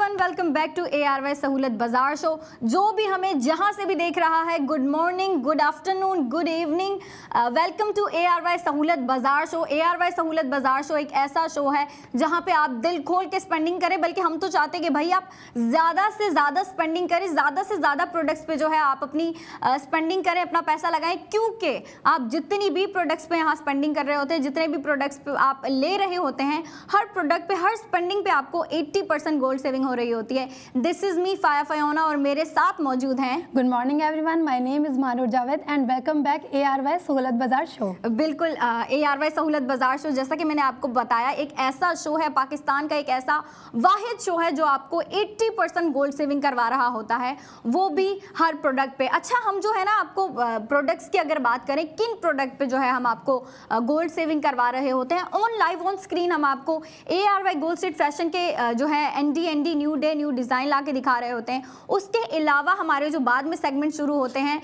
Everyone, welcome back to ARY Sahulat Bazaar show. जो भी हमें जहां से भी देख रहा है, good morning, good afternoon, good evening, welcome to ARY Sahulat Bazaar show. ARY Sahulat Bazaar show एक ऐसा शो है जहां पे आप दिल खोल के स्पेंडिंग करें, बल्कि हम तो चाहते हैं कि भाई आप ज़्यादा से ज़्यादा स्पेंडिंग करें, ज़्यादा से ज़्यादा प्रोडक्ट्स पे जो है आप अपनी स्पेंडिंग करें, अपना पैसा लगाएं, क्योंकि आप जितनी भी प्रोडक्ट्स पे यहाँ स्पेंडिंग कर रहे होते हैं, जितने भी प्रोडक्ट्स पे आप ले रहे होते हैं, हर प्रोडक्ट पे, हर स्पेंडिंग पे आपको 80% गोल्ड सेविंग हो रही होती है। दिस इज मी फाया फयोना और मेरे साथ मौजूद हैं। Good morning everyone, my name is Manoor Javed and welcome back ARY Sahulat Bazaar show. बिल्कुल, ARY सहूलत बाजार शो, जैसा कि मैंने आपको बताया, एक ऐसा शो है, पाकिस्तान का एक ऐसा वाहिद शो है जो आपको 80% गोल्ड सेविंग करवा रहा होता है, वो भी हर प्रोडक्ट पे। अच्छा, हम जो है ना आपको प्रोडक्ट्स की अगर बात करें, किन प्रोडक्ट पे जो है हम आपको गोल्ड सेविंग करवा रहे होते हैं, ऑन लाइव ऑन स्क्रीन हम आपको ARY गोल्ड स्ट्रीट फैशन के जो है ND new day new design ला के दिखा रहे होते हैं। उसके अलावा हमारे जो बाद में सेगमेंट शुरू होते हैं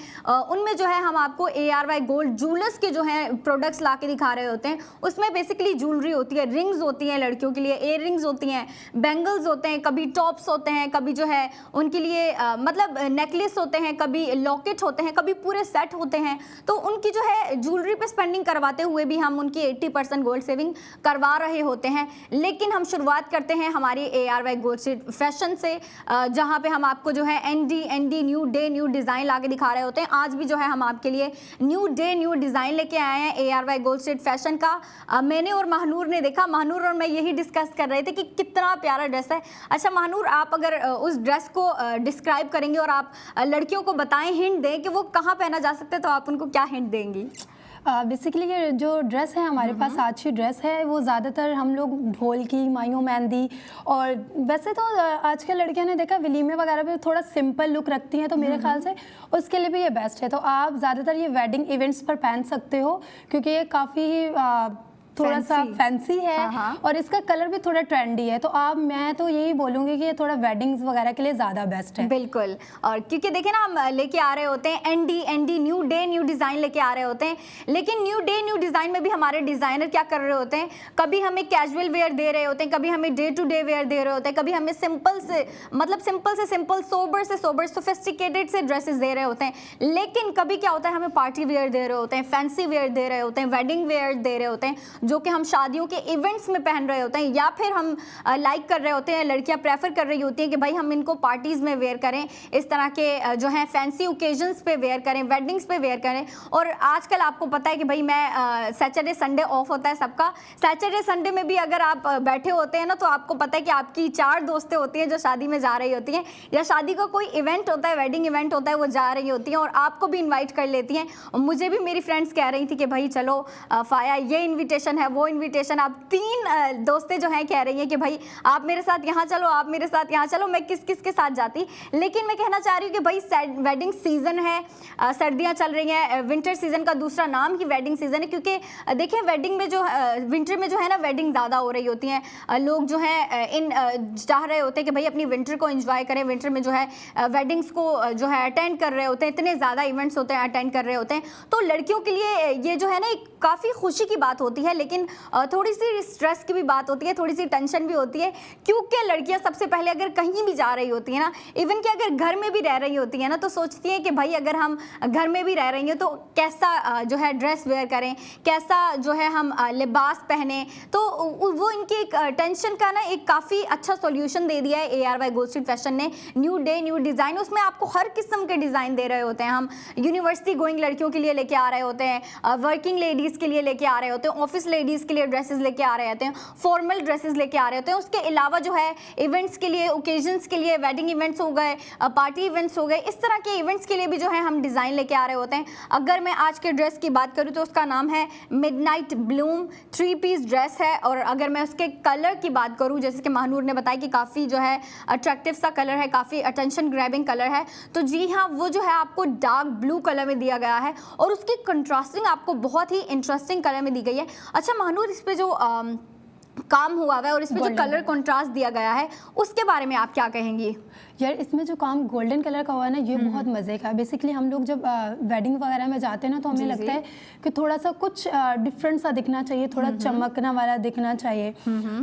उनमें जो है हम आपको ARY गोल्ड ज्वेलर्स के जो है प्रोडक्ट्स ला के दिखा रहे होते हैं। उसमें बेसिकली ज्वेलरी होती है, रिंग्स होती हैं लड़कियों के लिए, एयर रिंग्स होती हैं, बैंगल्स होते हैं, कभी टॉप्स होते हैं, कभी जो है उनके लिए मतलब नेकलेस होते हैं, कभी लॉकेट होते हैं, कभी पूरे सेट होते हैं। तो उनकी जो है ज्वेलरी पे स्पेंडिंग करवाते हुए भी हम उनकी 80% गोल्ड सेविंग करवा रहे होते हैं। लेकिन हम शुरुआत करते हैं हमारी ARY गोल्ड स्ट्रीट फैशन से, जहां पे हम आपको जो है ND new day new design ला के दिखा रहे होते हैं। आज भी जो है हम आपके लिए न्यू डे न्यू डिज़ाइन लेके आए हैं ARY गोल्ड स्ट्रीट फैशन का। मैंने और महानूर ने देखा, महानूर और मैं यही डिस्कस कर रहे थे कि कितना प्यारा ड्रेस है। अच्छा महानूर, आप अगर उस ड्रेस को डिस्क्राइब करेंगे और आप लड़कियों को बताएं, हिंट दें कि वो कहाँ पहना जा सकता है, तो आप उनको क्या हिंट देंगी? बेसिकली ये जो ड्रेस है हमारे पास अच्छी ड्रेस है, वो ज़्यादातर हम लोग ढोल की, मायूं मेहंदी, और वैसे तो आजकल लड़कियों ने देखा विलीमे वगैरह पे थोड़ा सिंपल लुक रखती हैं, तो मेरे ख्याल से उसके लिए भी ये बेस्ट है। तो आप ज़्यादातर ये वेडिंग इवेंट्स पर पहन सकते हो, क्योंकि ये काफ़ी थोड़ा सा फैंसी है। हाँ। और इसका कलर भी थोड़ा ट्रेंडी है, तो मैं तो यही बोलूँगी कि ये थोड़ा वेडिंग्स वगैरह के लिए ज़्यादा बेस्ट है। बिल्कुल, और क्योंकि देखिए ना, हम लेके आ रहे होते हैं ND new day new design लेके आ रहे होते हैं, लेकिन न्यू डे न्यू डिज़ाइन में भी हमारे डिज़ाइनर क्या कर रहे होते हैं, कभी हमें कैजुअल वेयर दे रहे होते हैं, कभी हमें डे टू डे वेयर दे रहे होते हैं, कभी हमें सिंपल से सिंपल, सोबर से सोबर, सोफिस्टिकेटेड से ड्रेसेस दे रहे होते हैं। लेकिन कभी क्या होता है, हमें पार्टी वेयर दे रहे होते हैं, फैंसी वेयर दे रहे होते हैं, वेडिंग वेयर दे रहे होते हैं, जो कि हम शादियों के इवेंट्स में पहन रहे होते हैं, या फिर हम लाइक कर रहे होते हैं, लड़कियां प्रेफर कर रही होती हैं कि भाई हम इनको पार्टीज़ में वेयर करें, इस तरह के जो है फैंसी ओकेजन्स पे वेयर करें, वेडिंग्स पे वेयर करें। और आजकल आपको पता है कि भाई मैं सैटरडे संडे ऑफ होता है सबका, सैटरडे संडे में भी अगर आप बैठे होते हैं ना, तो आपको पता है कि आपकी 4 दोस्तें होती हैं जो शादी में जा रही होती हैं, या शादी का कोई इवेंट होता है, वेडिंग इवेंट होता है, वो जा रही होती हैं और आपको भी इन्वाइट कर लेती हैं। मुझे भी मेरी फ्रेंड्स कह रही थी कि भाई चलो फाया, ये इन्विटेशन है, वो इन्विटेशन। आप 3 दोस्तें जो हैं कह रही हैं कि भाई आप मेरे साथ यहाँ चलो, आप मेरे साथ यहाँ चलो, मैं किस किस के साथ जाती। लेकिन मैं कहना चाह रही हूँ कि भाई वेडिंग सीजन है, सर्दियाँ चल रही हैं, विंटर सीजन का दूसरा नाम ही वेडिंग सीजन है, क्योंकि देखिए वेडिंग में जो विंटर में जो है ना वेडिंग ज़्यादा हो रही होती हैं। लोग जो हैं चाह रहे होते हैं कि भाई अपनी विंटर को एंजॉय करें, विंटर में जो है वेडिंग्स को जो है अटेंड कर रहे होते हैं, इतने ज़्यादा इवेंट्स होते हैं, अटेंड कर रहे होते हैं। तो लड़कियों के लिए ये जो है ना एक काफ़ी खुशी की बात होती है, लेकिन थोड़ी सी स्ट्रेस की भी बात होती है, थोड़ी सी टेंशन भी होती है, क्योंकि लड़कियां सबसे पहले अगर कहीं भी जा रही होती हैं ना, इवन कि अगर घर में भी रह रही होती हैं ना, तो सोचती हैं कि भाई अगर हम घर में भी रह रही हैं तो कैसा जो है ड्रेस वेयर करें, कैसा जो है हम लिबास पहने। तो वो इनकी एक टेंशन का ना एक काफ़ी अच्छा सोल्यूशन दे दिया है ARY गोल्ड स्ट्रीट फैशन ने, न्यू डे न्यू डिज़ाइन। उसमें आपको हर किस्म के डिज़ाइन दे रहे होते हैं। हम यूनिवर्सिटी गोइंग लड़कियों के लिए लेके आ रहे होते हैं, वर्किंग लेडीज़ के लिए लेके आ रहे होते हैं, ऑफिस लेडीज़ के लिए ड्रेसेस लेके आ रहे होते हैं, फॉर्मल ड्रेसेस लेके आ रहे होते हैं। उसके अलावा जो है इवेंट्स के लिए, ओकेजन्स के लिए, वेडिंग इवेंट्स हो गए, पार्टी इवेंट्स हो गए, इस तरह के इवेंट्स के लिए भी जो है हम डिज़ाइन लेके आ रहे होते हैं। अगर मैं आज के ड्रेस की बात करूँ तो उसका नाम है मिडनाइट ब्लूम, 3 पीस ड्रेस है। और अगर मैं उसके कलर की बात करूँ, जैसे कि महानूर ने बताया कि काफ़ी जो है अट्रैक्टिव सा कलर है, काफ़ी अटेंशन ग्रैबिंग कलर है, तो जी हाँ, वो जो है आपको डार्क ब्लू कलर में दिया गया है और उसकी कंट्रास्टिंग आपको बहुत ही इंटरेस्टिंग कलर में दी गई है। अच्छा महानूर, इस पर जो काम हुआ हुआ है और इसमें जो कलर कंट्रास्ट दिया गया है उसके बारे में आप क्या कहेंगी? यार इसमें जो काम गोल्डन कलर का हुआ है ना, ये बहुत मज़े का है। बेसिकली हम लोग जब वेडिंग वगैरह में जाते हैं ना, तो हमें लगता है कि थोड़ा सा कुछ डिफरेंट सा दिखना चाहिए, थोड़ा चमकना वाला दिखना चाहिए,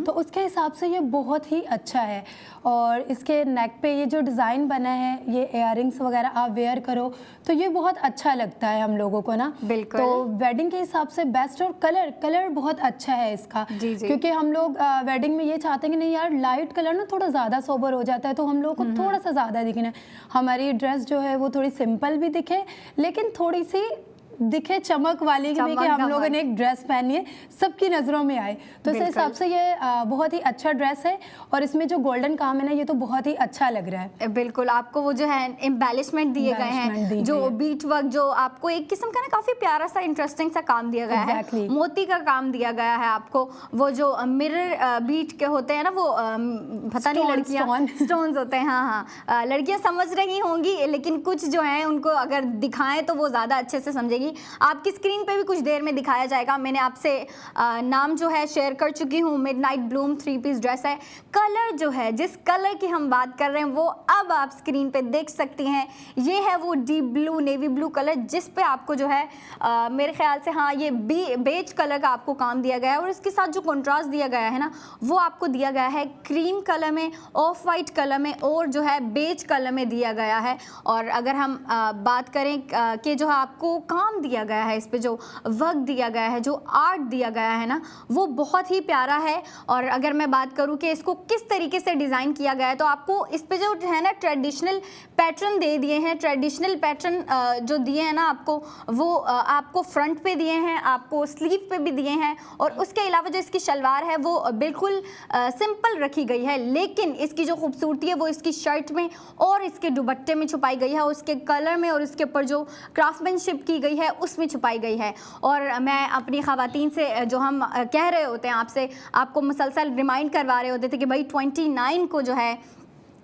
तो उसके हिसाब से ये बहुत ही अच्छा है। और इसके नेक पे ये जो डिज़ाइन बना है, ये इयररिंग्स वगैरह आप वेयर करो तो ये बहुत अच्छा लगता है हम लोगों को ना। बिल्कुल। तो वेडिंग के हिसाब से बेस्ट। और कलर बहुत अच्छा है इसका, क्योंकि हम लोग वेडिंग में ये चाहते हैं कि नहीं यार लाइट कलर ना थोड़ा ज़्यादा सोबर हो जाता है, तो हम लोग को थोड़ा सा ज़्यादा दिखना है। हमारी ड्रेस जो है वो थोड़ी सिंपल भी दिखे, लेकिन थोड़ी सी दिखे चमक वाली कि हम लोगों ने एक ड्रेस पहनी है, सबकी नज़रों में आए। तो इस हिसाब से ये बहुत ही अच्छा ड्रेस है। और इसमें जो गोल्डन काम है ना, ये तो बहुत ही अच्छा लग रहा है। बिल्कुल, आपको वो जो है एम्बेलिशमेंट दिए गए हैं, जो बीट वर्क, जो आपको एक किस्म का ना काफ़ी प्यारा सा इंटरेस्टिंग सा काम दिया गया है, मोती का काम दिया गया है आपको। वो जो मिरर बीट के होते हैं ना, वो पता नहीं लड़कियाँ स्टोन्स होते हैं, हाँ, लड़कियाँ समझ रही होंगी, लेकिन कुछ जो है उनको अगर दिखाएं तो वो ज़्यादा अच्छे से समझेगी। आपकी स्क्रीन पे भी कुछ देर में दिखाया जाएगा। मैंने आपसे नाम जो है शेयर कर चुकी हूँ, मिडनाइट ब्लूम 3 पीस ड्रेस है। कलर जो है, जिस कलर की हम बात कर रहे हैं, वो अब आप स्क्रीन पे देख सकती हैं। ये है वो deep blue, navy blue colour, जिस पे आपको जो है मेरे ख्याल से हाँ ये बेज कलर का आपको काम दिया गया है। और इसके साथ जो कंट्रास्ट दिया गया है ना, वो आपको दिया गया है क्रीम कलर में, ऑफ वाइट कलर में और जो है बेज कलर में दिया गया है। और अगर हम बात करें कि जो है आपको काम दिया गया है, इस पे जो वर्क दिया गया है, जो आर्ट दिया गया है ना, वो बहुत ही प्यारा है। और अगर मैं बात करूं कि इसको किस तरीके से डिज़ाइन किया गया है, तो आपको इस पे जो है ना ट्रेडिशनल पैटर्न दे दिए हैं। ट्रेडिशनल पैटर्न जो दिए हैं ना आपको, वो आपको फ्रंट पे दिए हैं, आपको स्लीव पे भी दिए हैं। और उसके अलावा जो इसकी शलवार है वो बिल्कुल सिंपल रखी गई है, लेकिन इसकी जो खूबसूरती है वो इसकी शर्ट में और इसके दुपट्टे में छुपाई गई है, उसके कलर में और इसके ऊपर जो क्राफ्टमैनशिप की गई है उसमें छुपाई गई है। और मैं अपनी ख़वातीन से जो हम कह रहे होते हैं, आपसे आपको मुसलसल रिमाइंड करवा रहे होते थे कि भाई 29 को जो है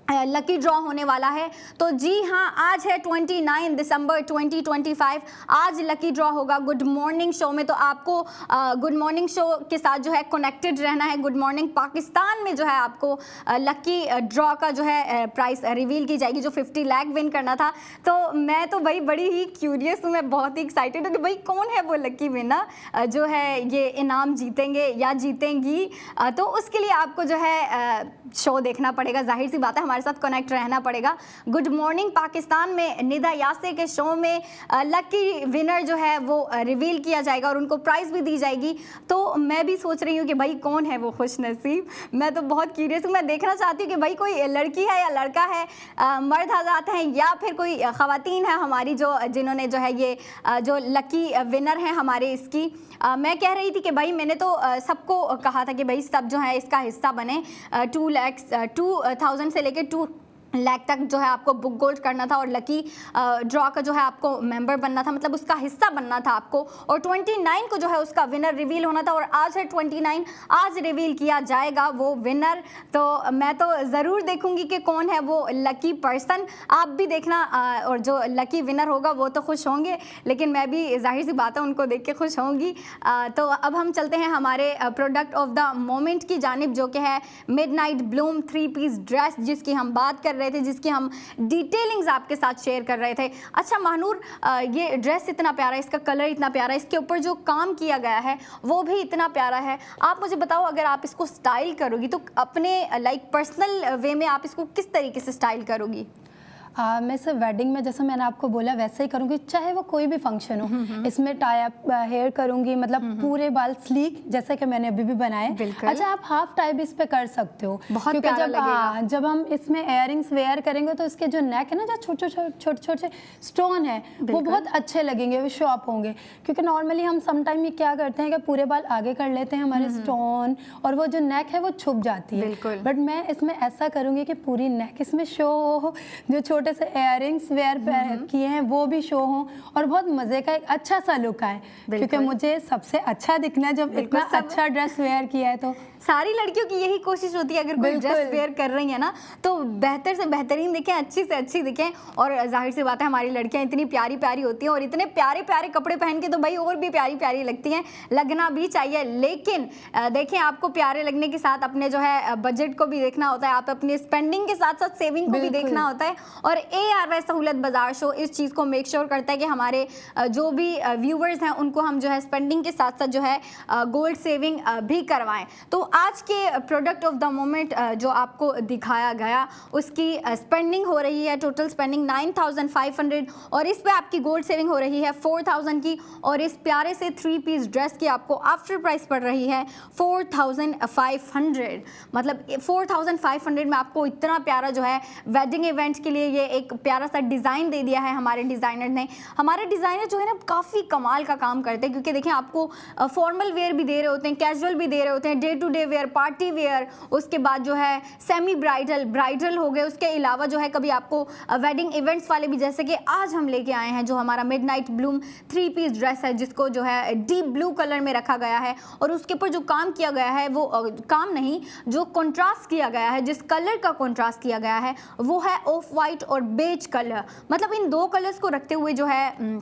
लकी ड्रॉ होने वाला है। तो जी हाँ, आज है 29 दिसंबर 2025, आज लकी ड्रॉ होगा गुड मॉर्निंग शो में। तो आपको गुड मॉर्निंग शो के साथ जो है कनेक्टेड रहना है। गुड मॉर्निंग पाकिस्तान में जो है आपको लकी ड्रॉ का जो है प्राइस रिवील की जाएगी, जो 50 लाख विन करना था। तो मैं तो भाई बड़ी ही क्यूरियस हूँ, मैं बहुत ही एक्साइटेड हूँ कि भाई कौन है वो लकी विनर जो है ये इनाम जीतेंगे या जीतेंगी। तो उसके लिए आपको जो है शो देखना पड़ेगा, जाहिर सी बात है, हमारे साथ कनेक्ट रहना पड़ेगा। गुड मॉर्निंग पाकिस्तान में निदा यासे के शो में लकी विनर जो है वो रिवील किया जाएगा और उनको प्राइज़ भी दी जाएगी। तो मैं भी सोच रही हूँ कि भाई कौन है वो खुश नसीब। मैं तो बहुत क्यूरियस हूँ, मैं देखना चाहती हूँ कि भाई कोई लड़की है या लड़का है, मर्द हज़रात हैं या फिर कोई ख़वातीन है हमारी जो जिन्होंने जो है ये जो लकी विनर हैं हमारे इसकी। मैं कह रही थी कि भाई मैंने तो सबको कहा था कि भाई सब जो है इसका हिस्सा बने। 2,00,000 से लेकर 2 लाख तक जो है आपको बुक गोल्ड करना था और लकी ड्रॉ का जो है आपको मेंबर बनना था, मतलब उसका हिस्सा बनना था आपको। और 29 को जो है उसका विनर रिवील होना था और आज है 29, आज रिवील किया जाएगा वो विनर। तो मैं तो ज़रूर देखूंगी कि कौन है वो लकी पर्सन। आप भी देखना और जो लकी विनर होगा वो तो खुश होंगे, लेकिन मैं भी जाहिर सी बात है उनको देख के खुश होंगी। तो अब हम चलते हैं हमारे प्रोडक्ट ऑफ द मोमेंट की जानिब, जो कि है मिडनाइट ब्लूम 3 पीस ड्रेस, जिसकी हम बात कर रहे थे, जिसकी हम डिटेलिंग्स आपके साथ शेयर कर रहे थे। अच्छा महानूर, ये ड्रेस इतना प्यारा है, इसका कलर इतना प्यारा है, इसके ऊपर जो काम किया गया है वो भी इतना प्यारा है। आप मुझे बताओ, अगर आप इसको स्टाइल करोगी तो अपने लाइक पर्सनल वे में आप इसको किस तरीके से स्टाइल करोगी? मैं सिर्फ वेडिंग में जैसे मैंने आपको बोला वैसे ही करूँगी, चाहे वो कोई भी फंक्शन हो। इसमें टाई अप हेयर करूँगी, मतलब पूरे बाल स्लीक जैसे कि मैंने अभी भी बनाए। अच्छा, आप हाफ टाई भी इस पे कर सकते हो, क्योंकि जब हम इसमें इयररिंग्स वेयर करेंगे तो इसके जो नेक है ना, जो छोटे छोटे स्टोन है, वो बहुत अच्छे लगेंगे, वो शो अप होंगे। क्योंकि नॉर्मली हम समटाइम ये क्या करते हैं कि पूरे बाल आगे कर लेते हैं हमारे स्टोन, और वो जो नेक है वो छुप जाती है। बट मैं इसमें ऐसा करूँगी कि पूरी नेक इसमें शो हो, जो छोटे से इयररिंग्स वेयर किए हैं वो भी शो हों और बहुत मज़े का एक अच्छा सा लुक आए, क्योंकि मुझे सबसे अच्छा दिखना है जब इतना अच्छा ड्रेस वेयर किया है। तो सारी लड़कियों की यही कोशिश होती है, अगर कोई ड्रेस वेयर कर रही है ना तो बेहतर से बेहतरीन दिखें, अच्छी से अच्छी दिखें। और जाहिर सी बात है हमारी लड़कियां इतनी प्यारी प्यारी होती हैं और इतने प्यारे प्यारे कपड़े पहन के तो भाई और भी प्यारी प्यारी लगती हैं, लगना भी चाहिए। लेकिन देखें, आपको प्यारे लगने के साथ अपने जो है बजट को भी देखना होता है, आप अपनी स्पेंडिंग के साथ साथ सेविंग को भी देखना होता है। और ARY सहूलत बाजार शो इस चीज़ को मेक श्योर करता है कि हमारे जो भी व्यूवर्स हैं उनको हम जो है स्पेंडिंग के साथ साथ जो है गोल्ड सेविंग भी करवाएं। तो आज के प्रोडक्ट ऑफ द मोमेंट जो आपको दिखाया गया उसकी स्पेंडिंग हो रही है, टोटल स्पेंडिंग 9500 और इस पे आपकी गोल्ड सेविंग हो रही है 4000 की। और इस प्यारे से 3 पीस ड्रेस की आपको आफ्टर प्राइस पड़ रही है 4500। मतलब 4500 में आपको इतना प्यारा जो है वेडिंग इवेंट के लिए ये एक प्यारा सा डिज़ाइन दे दिया है हमारे डिज़ाइनर ने। हमारे डिज़ाइनर जो है ना काफ़ी कमाल का काम करते हैं, क्योंकि देखें आपको फॉर्मल वेयर भी दे रहे होते हैं, कैजुअल भी दे रहे होते हैं, day to day wear, party wear, उसके बाद जो है सेमी ब्राइडल, ब्राइडल हो गए। उसके अलावा जो है कभी आपको वेडिंग इवेंट्स वाले भी, जैसे कि आज हम लेके आए हैं जो हमारा मिडनाइट ब्लूम 3 पीस ड्रेस है, जिसको जो है डीप ब्लू कलर में रखा गया है और उसके ऊपर जो काम किया गया है वो काम नहीं, जो कंट्रास्ट किया गया है, जिस कलर का कंट्रास्ट किया गया है वो है ऑफ वाइट और बेज कलर। मतलब इन दो कलर्स को रखते हुए जो है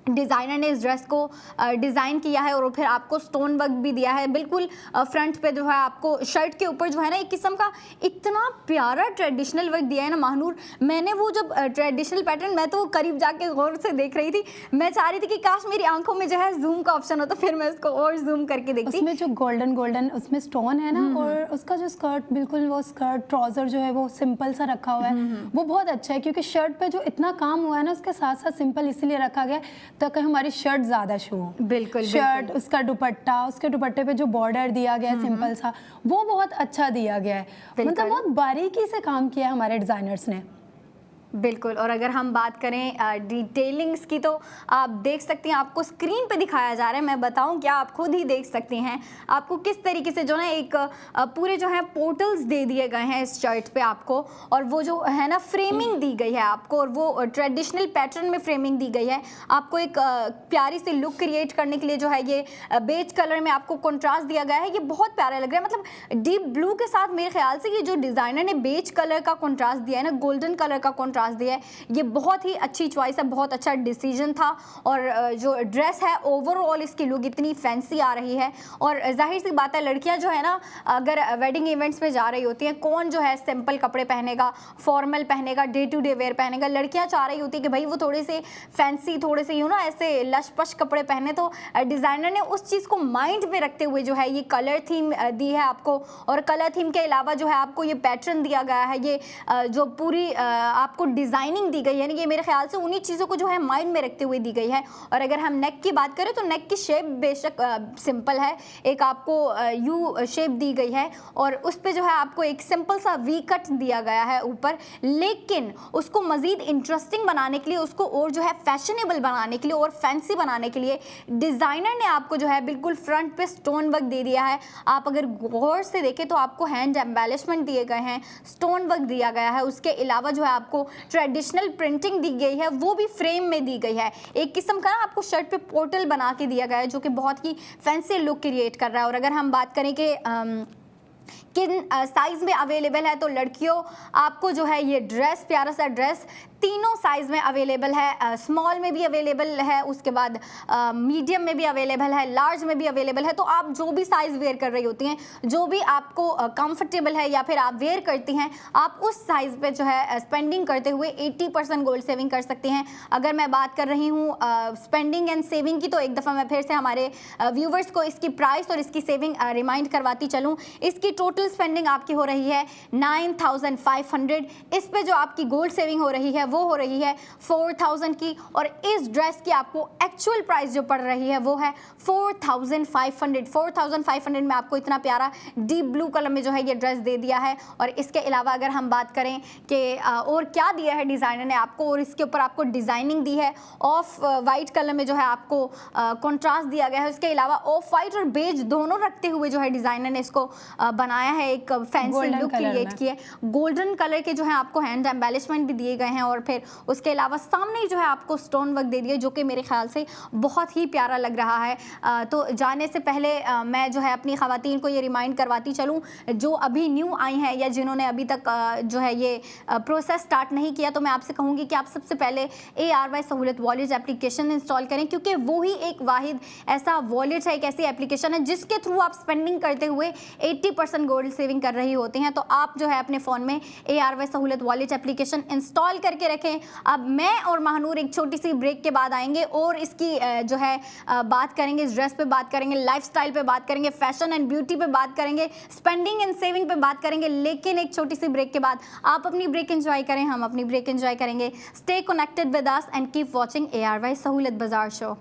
डिज़ाइनर ने इस ड्रेस को डिज़ाइन किया है और फिर आपको स्टोन वर्क भी दिया है। बिल्कुल फ्रंट पे जो है आपको शर्ट के ऊपर जो है ना एक किस्म का इतना प्यारा ट्रेडिशनल वर्क दिया है ना महानूर। मैंने वो जब ट्रेडिशनल पैटर्न, मैं तो करीब जाके गौर से देख रही थी, मैं चाह रही थी कि काश मेरी आंखों में जो है जूम का ऑप्शन होता, फिर मैं उसको और जूम करके देखती। उसमें जो गोल्डन उसमें स्टोन है ना, और उसका जो स्कर्ट, बिल्कुल वो स्कर्ट ट्राउजर जो है वो सिंपल सा रखा हुआ है, वो बहुत अच्छा है। क्योंकि शर्ट पे जो इतना काम हुआ है ना उसके साथ साथ सिंपल इसीलिए रखा गया ताकि हमारी शर्ट ज्यादा शो हो। बिल्कुल शर्ट, उसका दुपट्टा, उसके दुपट्टे पे जो बॉर्डर दिया गया है सिंपल सा, वो बहुत अच्छा दिया गया है। मतलब बहुत बारीकी से काम किया है हमारे डिजाइनर्स ने। बिल्कुल। और अगर हम बात करें डिटेलिंग्स की तो आप देख सकती हैं, आपको स्क्रीन पे दिखाया जा रहा है, मैं बताऊं क्या, आप खुद ही देख सकती हैं आपको किस तरीके से जो ना एक पूरे जो है पोर्टल्स दे दिए गए हैं इस शर्ट पे आपको। और वो जो है ना फ्रेमिंग दी गई है आपको, और वो ट्रेडिशनल पैटर्न में फ्रेमिंग दी गई है आपको एक प्यारी सी लुक क्रिएट करने के लिए। जो है ये बेज कलर में आपको कंट्रास्ट दिया गया है, ये बहुत प्यारा लग रहा है। मतलब डीप ब्लू के साथ मेरे ख्याल से ये जो डिज़ाइनर ने बेज कलर का कंट्रास्ट दिया है ना, गोल्डन कलर का कंट्रास्ट दिया है, ये बहुत ही अच्छी चॉइस है, बहुत अच्छा डिसीजन था। और जो ड्रेस है ओवरऑल इसकी लुक इतनी फैंसी आ रही है। और जाहिर सी बात है लड़कियां जो है ना अगर वेडिंग इवेंट्स में जा रही होती हैं, कौन जो है सिंपल कपड़े पहनेगा, फॉर्मल पहनेगा, डे टू डे वेयर पहनेगा। लड़कियां चाह रही होती है कि भाई वो थोड़े से फैंसी, थोड़े से ऐसे लश पश कपड़े पहने। तो डिज़ाइनर ने उस चीज़ को माइंड में रखते हुए जो है ये कलर थीम दी है आपको। और कलर थीम के अलावा जो है आपको ये पैटर्न दिया गया है, ये जो पूरी आपको डिज़ाइनिंग दी गई है ना, ये मेरे ख्याल से उन्हीं चीज़ों को जो है माइंड में रखते हुए दी गई है। और अगर हम नेक की बात करें तो नेक की शेप बेशक सिंपल है, एक आपको यू शेप दी गई है और उस पे जो है आपको एक सिंपल सा वी कट दिया गया है ऊपर। लेकिन उसको मज़ीद इंटरेस्टिंग बनाने के लिए, उसको और जो है फैशनेबल बनाने के लिए और फैंसी बनाने के लिए डिज़ाइनर ने आपको जो है बिल्कुल फ्रंट पे स्टोन वर्क दे दिया है। आप अगर गौर से देखें तो आपको हैंड एम्बेलिशमेंट दिए गए हैं, स्टोन वर्क दिया गया है। उसके अलावा जो है आपको ट्रेडिशनल प्रिंटिंग दी गई है, वो भी फ्रेम में दी गई है। एक किस्म का आपको शर्ट पे पोर्टल बना के दिया गया है जो कि बहुत ही फैंसी लुक क्रिएट कर रहा है। और अगर हम बात करें कि किन साइज़ में अवेलेबल है, तो लड़कियों आपको जो है ये ड्रेस, प्यारा सा ड्रेस तीनों साइज़ में अवेलेबल है। स्मॉल में भी अवेलेबल है, उसके बाद मीडियम में भी अवेलेबल है, लार्ज में भी अवेलेबल है। तो आप जो भी साइज़ वेयर कर रही होती हैं, जो भी आपको कंफर्टेबल है या फिर आप वेयर करती हैं, आप उस साइज़ पे जो है स्पेंडिंग करते हुए 80% गोल्ड सेविंग कर सकती हैं। अगर मैं बात कर रही हूँ स्पेंडिंग एंड सेविंग की, तो एक दफ़ा मैं फिर से हमारे व्यूवर्स को इसकी प्राइस और इसकी सेविंग रिमाइंड करवाती चलूँ। इसकी टोटल स्पेंडिंग आपकी हो रही है 9500। इस पे जो आपकी गोल्ड सेविंग हो रही है वो हो रही है 4000 की। और इस ड्रेस की आपको एक्चुअल प्राइस जो पड़ रही है वो है 4500। 4500 में आपको इतना प्यारा डीप ब्लू कलर में जो है ये ड्रेस दे दिया है। और इसके अलावा अगर हम बात करें कि और क्या दिया है डिज़ाइनर ने आपको, और इसके ऊपर आपको डिज़ाइनिंग दी है, ऑफ वाइट कलर में जो है आपको कंट्रास्ट दिया गया है। उसके अलावा ऑफ वाइट और बेज दोनों रखते हुए जो है डिज़ाइनर ने इसको बनाया है, एक fancy Golden look colour create में। की है। गोल्डन कलर के जो है आपको हैंड एम्बेलिशमेंट भी दिए गए हैं और फिर उसके अलावा सामने जो है आपको स्टोन वर्क दे दिया जो कि मेरे ख्याल से बहुत ही प्यारा लग रहा है। तो जाने से पहले मैं जो है अपनी ख़वातीन को ये रिमाइंड करवाती चलूँ जो अभी न्यू आई हैं या जिन्होंने अभी तक जो है ये प्रोसेस स्टार्ट नहीं किया, तो मैं आपसे कहूँगी कि आप सबसे पहले ARY सहूलत वॉलेट एप्लीकेशन इंस्टॉल करें, क्योंकि वो ही एक वाहिद ऐसा वॉलेट है, एक ऐसी एप्लीकेशन है जिसके थ्रू आप स्पेंडिंग करते हुए 80% गोल्ड सेविंग कर रही होती हैं। तो आप जो है अपने फ़ोन में ARY सहूलत वॉलेट एप्लीकेशन इंस्टॉल करके रखें। अब मैं और महानूर एक छोटी सी ब्रेक के बाद आएंगे और इसकी जो है बात करेंगे, इस ड्रेस पे बात करेंगे, लाइफस्टाइल पे बात करेंगे, फैशन एंड ब्यूटी पे बात करेंगे, स्पेंडिंग एंड सेविंग पे बात करेंगे। लेकिन एक छोटी सी ब्रेक के बाद आप अपनी ब्रेक एंजॉय करें, हम अपनी ब्रेक एंजॉय करेंगे। Stay connected with us and keep watching ARY Sahulat Bazaar show.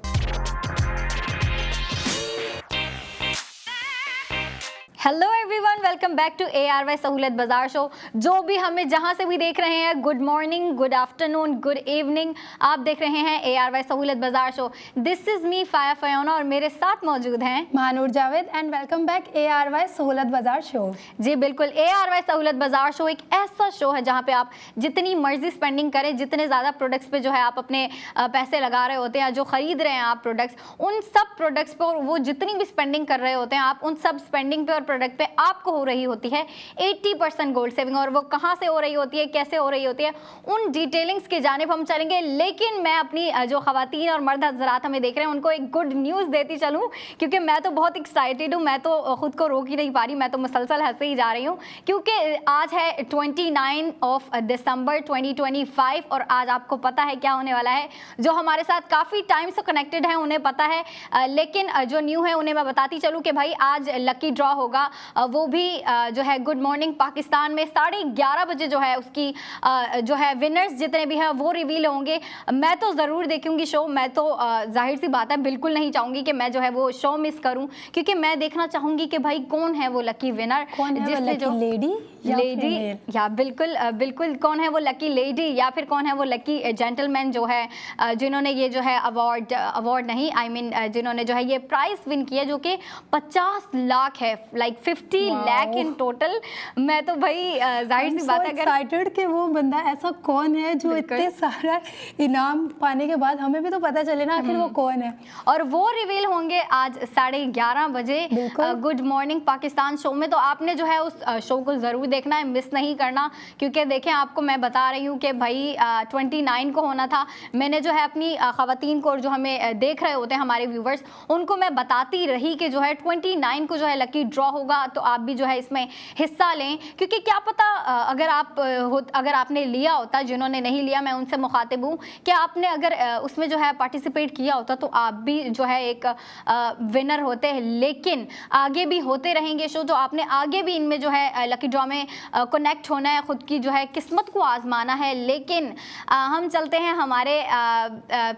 Hello everyone, welcome back to ARY Sahulat Bazaar show. जो भी हमें जहां से भी देख रहे हैं, good morning, good afternoon, good evening. आप देख रहे हैं ARY Sahulat Bazaar show. This is me फाया फयोना और मेरे साथ मौजूद हैं Mahnoor Javed and welcome back ARY Sahulat Bazaar show. जी बिल्कुल, ARY सहूलत बाजार शो एक ऐसा शो है जहां पे आप जितनी मर्जी स्पेंडिंग करें, जितने ज़्यादा प्रोडक्ट्स पे जो है आप अपने पैसे लगा रहे होते हैं, जो ख़रीद रहे हैं आप प्रोडक्ट्स, उन सब प्रोडक्ट्स पे और वो जितनी भी स्पेंडिंग कर रहे होते हैं आप, उन सब स्पेंडिंग पे और प्रोडक्ट पे आपको हो रही होती है 80% गोल्ड सेविंग। और वो कहाँ से हो रही होती है, कैसे हो रही होती है, उन डिटेलिंग्स की जानिब हम चलेंगे। लेकिन मैं अपनी जो ख़वातीन और मर्द हज़रात हमें देख रहे हैं उनको एक गुड न्यूज़ देती चलूँ, क्योंकि मैं तो बहुत एक्साइटेड हूँ, मैं तो ख़ुद को रोक ही नहीं पा रही, मैं तो मुसलसल हंसे ही जा रही हूँ, क्योंकि आज है 29 दिसंबर 2025 और आज आपको पता है क्या होने वाला है। जो हमारे साथ काफ़ी टाइम से कनेक्टेड हैं उन्हें पता है, लेकिन जो न्यू है उन्हें मैं बताती चलूँ कि भाई आज लकी ड्रॉ होगा, वो भी जो है गुड मॉर्निंग पाकिस्तान में 11:30 बजे जो है उसकी जो है विनर्स जितने भी हैं वो रिवील होंगे। मैं तो ज़रूर देखूंगी शो, मैं तो जाहिर सी बात है बिल्कुल नहीं चाहूँगी कि मैं जो है वो शो मिस करूँ, क्योंकि मैं देखना चाहूँगी कि भाई कौन है वो लकी विनर, कौन है वो लकी लेडी या बिल्कुल बिल्कुल कौन है वो लकी लेडी या फिर कौन है वो लकी जेंटलमैन जो है जिन्होंने ये जो है अवार्ड नहीं, आई मीन जिन्होंने जो है ये प्राइज़ विन किया जो कि 50 लाख है, लाइक 50 लाख इन टोटल। मैं तो भाई जाहिर सी बात है, अगर एक्साइटेड कि वो बंदा ऐसा कौन है जो इतने सारा इनाम पाने के बाद हमें भी तो पता चले ना आखिर वो कौन है। और वो रिवील होंगे आज 11:30 बजे गुड मॉर्निंग पाकिस्तान शो में। तो आपने जो है उस शो को ज़रूर देखना है, मिस नहीं करना, क्योंकि देखें आपको मैं बता रही हूँ कि भाई 29 को होना था। मैंने जो है अपनी ख़वातीन को और जो हमें देख रहे होते हैं हमारे व्यूवर्स, उनको मैं बताती रही कि जो है 29 को जो है लकी ड्रॉ होगा, तो आप भी जो है इसमें हिस्सा लें, क्योंकि क्या पता अगर आपने लिया होता, जिन्होंने नहीं लिया मैं उनसे मुखातिब हूँ कि आपने अगर उसमें जो है पार्टिसिपेट किया होता तो आप भी जो है एक विनर होते हैं। लेकिन आगे भी होते रहेंगे शो, तो आपने आगे भी इनमें जो है लकी ड्रॉ में कनेक्ट होना है, ख़ुद की जो है किस्मत को आजमाना है। लेकिन हम चलते हैं हमारे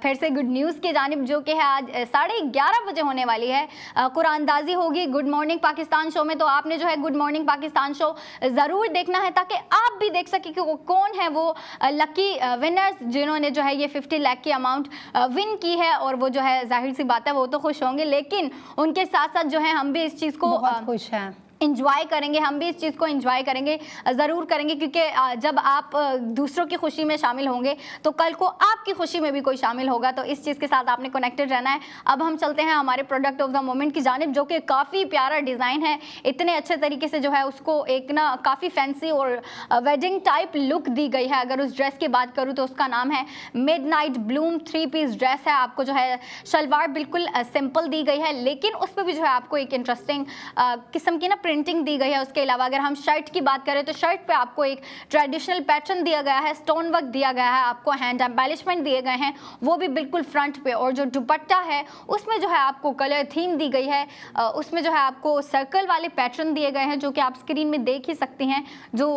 फिर से गुड न्यूज़ की जानिब, जो कि है आज 11:30 बजे होने वाली है, कुरानदाजी होगी गुड मॉर्निंग पाकिस्तान शो में। तो आपने जो है गुड मॉर्निंग पाकिस्तान शो ज़रूर देखना है ताकि आप भी देख सकें कि वो कौन है वो लकी विनर्स जिन्होंने जो है ये 50 लाख की अमाउंट विन की है। और वो जो है जाहिर सी बात है वो तो खुश होंगे, लेकिन उनके साथ साथ जो है हम भी इस चीज़ को बहुत खुश हैं, इंजॉय करेंगे, हम भी इस चीज़ को इंजॉय करेंगे, ज़रूर करेंगे, क्योंकि जब आप दूसरों की खुशी में शामिल होंगे तो कल को आपकी खुशी में भी कोई शामिल होगा। तो इस चीज़ के साथ आपने कनेक्टेड रहना है। अब हम चलते हैं हमारे प्रोडक्ट ऑफ द मोमेंट की जानिब, जो कि काफ़ी प्यारा डिज़ाइन है, इतने अच्छे तरीके से जो है उसको एक ना काफ़ी फैंसी और वेडिंग टाइप लुक दी गई है। अगर उस ड्रेस की बात करूँ तो उसका नाम है मिडनाइट ब्लूम 3 पीस ड्रेस है। आपको जो है शलवार बिल्कुल सिंपल दी गई है, लेकिन उस पर भी जो है आपको एक इंटरेस्टिंग किस्म की ना प्रिंटिंग दी गई है। उसके अलावा अगर हम शर्ट की बात करें तो शर्ट पे आपको एक ट्रेडिशनल पैटर्न दिया गया है, स्टोन वर्क दिया गया है, आपको हैंड एम्बेलिशमेंट दिए गए हैं, वो भी बिल्कुल फ्रंट पे। और जो दुपट्टा है उसमें जो है आपको कलर थीम दी गई है, उसमें जो है आपको सर्कल वाले पैटर्न दिए गए हैं, जो कि आप स्क्रीन में देख ही सकती हैं। जो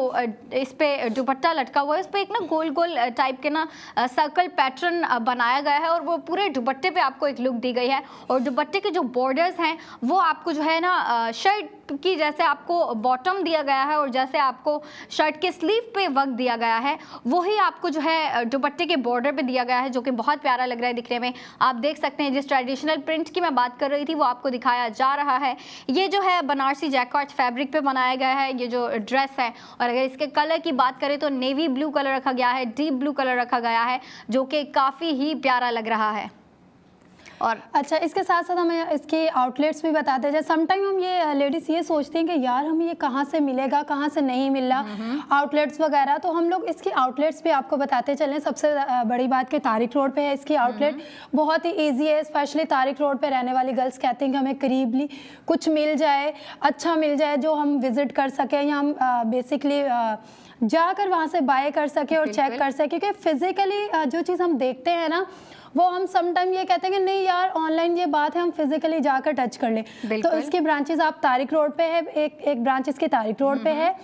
इस पे दुपट्टा लटका हुआ है उस पर एक ना गोल गोल टाइप के ना सर्कल पैटर्न बनाया गया है, और वो पूरे दुपट्टे पे आपको एक लुक दी गई है। और दुपट्टे के जो बॉर्डर्स हैं वो आपको जो है ना शर्ट की जैसे आपको बॉटम दिया गया है और जैसे आपको शर्ट के स्लीव पे वर्क दिया गया है, वही आपको जो है दुपट्टे के बॉर्डर पे दिया गया है, जो कि बहुत प्यारा लग रहा है दिखने में। आप देख सकते हैं जिस ट्रेडिशनल प्रिंट की मैं बात कर रही थी वो आपको दिखाया जा रहा है। ये जो है बनारसी जैकार्ड फैब्रिक पे बनाया गया है ये जो ड्रेस है। और अगर इसके कलर की बात करें तो नेवी ब्लू कलर रखा गया है, डीप ब्लू कलर रखा गया है, जो कि काफ़ी ही प्यारा लग रहा है। और अच्छा, इसके साथ साथ हमें इसके आउटलेट्स भी बताते हैं। समटाइम हम ये लेडीज़ ये सोचते हैं कि यार हमें ये कहाँ से मिलेगा, कहाँ से नहीं मिल रहा आउटलेट्स वगैरह, तो हम लोग इसकी आउटलेट्स भी आपको बताते चलें। सबसे बड़ी बात कि तारिक रोड पे है इसकी आउटलेट, बहुत ही ईजी है। स्पेशली तारिक रोड पे रहने वाली गर्ल्स कहते हैं कि हमें करीबली कुछ मिल जाए, अच्छा मिल जाए, जो हम विज़िट कर सकें या हम बेसिकली जाकर वहाँ से बाय कर सके और चेक कर सके। क्योंकि फिज़िकली जो चीज़ हम देखते हैं ना, वो हम समटाइम ये कहते हैं कि नहीं यार ऑनलाइन ये बात है, हम फिजिकली जाकर टच कर लें। तो इसकी ब्रांचेस आप तारिक रोड पे है, एक ब्रांच इसकी तारिक रोड पे है,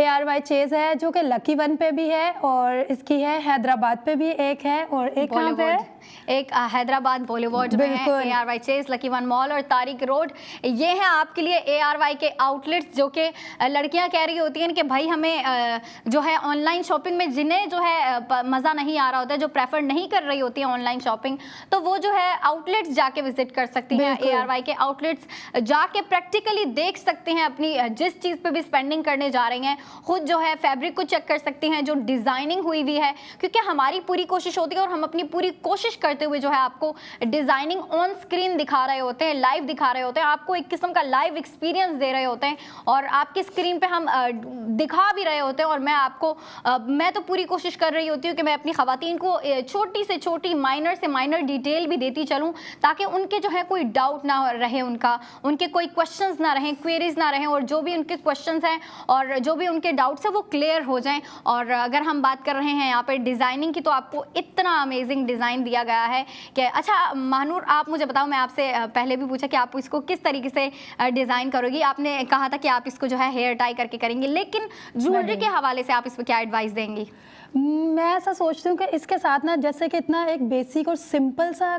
ARY चेज है जो कि लकी वन पे भी है, और इसकी है हैदराबाद पे भी एक है, और एक कहाँ पे है, एक हैदराबाद बॉलीवुड में है ARY chase, lucky one mall और तारिक रोड। ये है आपके लिए ARY के आउटलेट्स, जो कि लड़कियां कह रही होती हैं कि भाई हमें जो है ऑनलाइन शॉपिंग में जिन्हें जो है मज़ा नहीं आ रहा होता है, जो प्रेफर नहीं कर रही होती है ऑनलाइन शॉपिंग, तो वो जो है आउटलेट्स जाके विजिट कर सकती हैं। ARY के आउटलेट्स जाके प्रैक्टिकली देख सकते हैं, अपनी जिस चीज़ पे भी स्पेंडिंग करने जा रही हैं, खुद जो है फैब्रिक को चेक कर सकती हैं, जो डिज़ाइनिंग हुई हुई है। क्योंकि हमारी पूरी कोशिश होती है और हम अपनी पूरी कोशिश करते हुए जो है आपको डिज़ाइनिंग ऑन स्क्रीन दिखा रहे होते हैं, लाइव दिखा रहे होते हैं, आपको एक किस्म का लाइव एक्सपीरियंस दे रहे होते हैं, और आपकी स्क्रीन पे हम दिखा भी रहे होते हैं। और मैं आपको मैं तो पूरी कोशिश कर रही होती हूँ कि मैं अपनी ख़वातीन को छोटी से छोटी माइनर से माइनर डिटेल भी देती चलूँ, ताकि उनके जो है कोई डाउट ना रहे, उनके कोई क्वेश्चंस ना रहें, क्वेरीज ना रहें, और जो भी उनके क्वेश्चंस हैं और जो भी उनके डाउट्स हैं वो क्लियर हो जाएं। और अगर हम बात कर रहे हैं यहाँ पर डिज़ाइनिंग की, तो आपको इतना अमेजिंग डिज़ाइन दिया गया है कि अच्छा महानूर, आप मुझे बताओ, मैं आपसे पहले भी पूछा कि आप इसको किस तरीके से डिज़ाइन करोगी। आपने कहा था कि आप इसको जो है हेयर टाई करके करेंगी, लेकिन ज्वेलरी के हवाले से आप इस पर क्या एडवाइस देंगी? मैं ऐसा सोचती हूँ कि इसके साथ ना, जैसे कि इतना एक बेसिक और सिंपल सा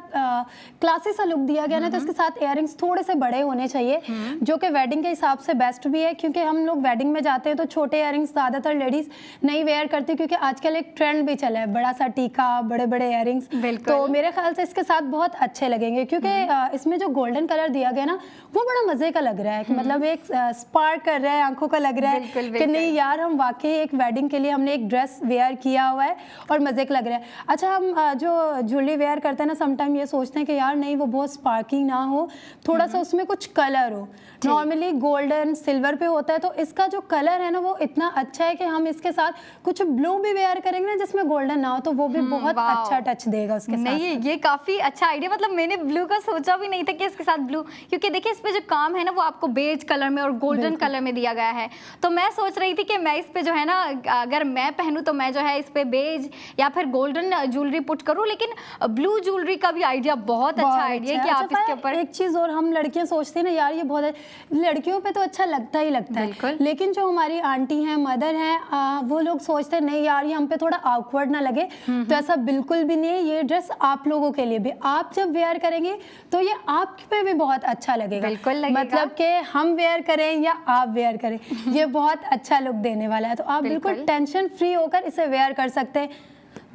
क्लासी सा लुक दिया गया ना, तो इसके साथ इयररिंग्स थोड़े से बड़े होने चाहिए, जो कि वेडिंग के हिसाब से बेस्ट भी है। क्योंकि हम लोग वेडिंग में जाते हैं तो छोटे इयररिंग्स ज़्यादातर लेडीज़ नहीं वेयर करती, क्योंकि आजकल एक ट्रेंड भी चला है बड़ा सा टीका, बड़े बड़े इयररिंग्स। तो मेरे ख्याल से इसके साथ बहुत अच्छे लगेंगे, क्योंकि इसमें जो गोल्डन कलर दिया गया ना, वो बड़ा मज़े का लग रहा है। मतलब एक स्पार्क कर रहा है, आंखों का लग रहा है कि नहीं यार हम वाकई एक वेडिंग के लिए हमने एक ड्रेस वेयर किया हुआ है और मज़े का लग रहा है। अच्छा, हम जो ज्वेलरी वेयर करते हैं ना, समटाइम ये सोचते हैं कि यार नहीं वो बहुत स्पार्किंग ना हो, थोड़ा सा उसमें कुछ कलर हो। नॉर्मली गोल्डन सिल्वर पे होता है, तो इसका जो कलर है ना वो इतना अच्छा है कि हम इसके साथ कुछ ब्लू भी वेयर करेंगे ना जिसमें गोल्डन ना हो, तो वो भी बहुत अच्छा टच देगा उसके साथ। नहीं, ये काफ़ी अच्छा आइडिया, मतलब मैंने ब्लू का सोचा भी नहीं था कि इसके साथ ब्लू, क्योंकि देखिए इस पे जो काम है ना वो आपको बेज कलर में और गोल्डन कलर में दिया गया है। तो मैं सोच रही थी कि मैं इस पे जो है ना, अगर मैं पहनूं तो मैं जो है इस पे बेज या फिर गोल्डन ज्वेलरी पुट करूं, लेकिन ब्लू ज्वेलरी का भी आइडिया बहुत अच्छा आइडिया है कि आप इसके ऊपर। एक चीज़ और, हम लड़कियां सोचती हैं ना यार ये बहुत, लड़कियों पे तो अच्छा लगता ही लगता है, लेकिन जो हमारी आंटी हैं, मदर हैं, वो लोग सोचते हैं नहीं यार ये हम पे थोड़ा ऑकवर्ड ना लगे। तो ऐसा बिल्कुल भी नहीं है, ये ड्रेस आप लोगों के लिए भी, आप जब वेयर करेंगे तो ये आप पे भी बहुत अच्छा लगेगा। मतलब कि हम वेयर करें या आप वेयर करें, ये बहुत अच्छा लुक देने वाला है। तो आप बिल्कुल टेंशन फ्री होकर इसे वेयर कर सकते हैं।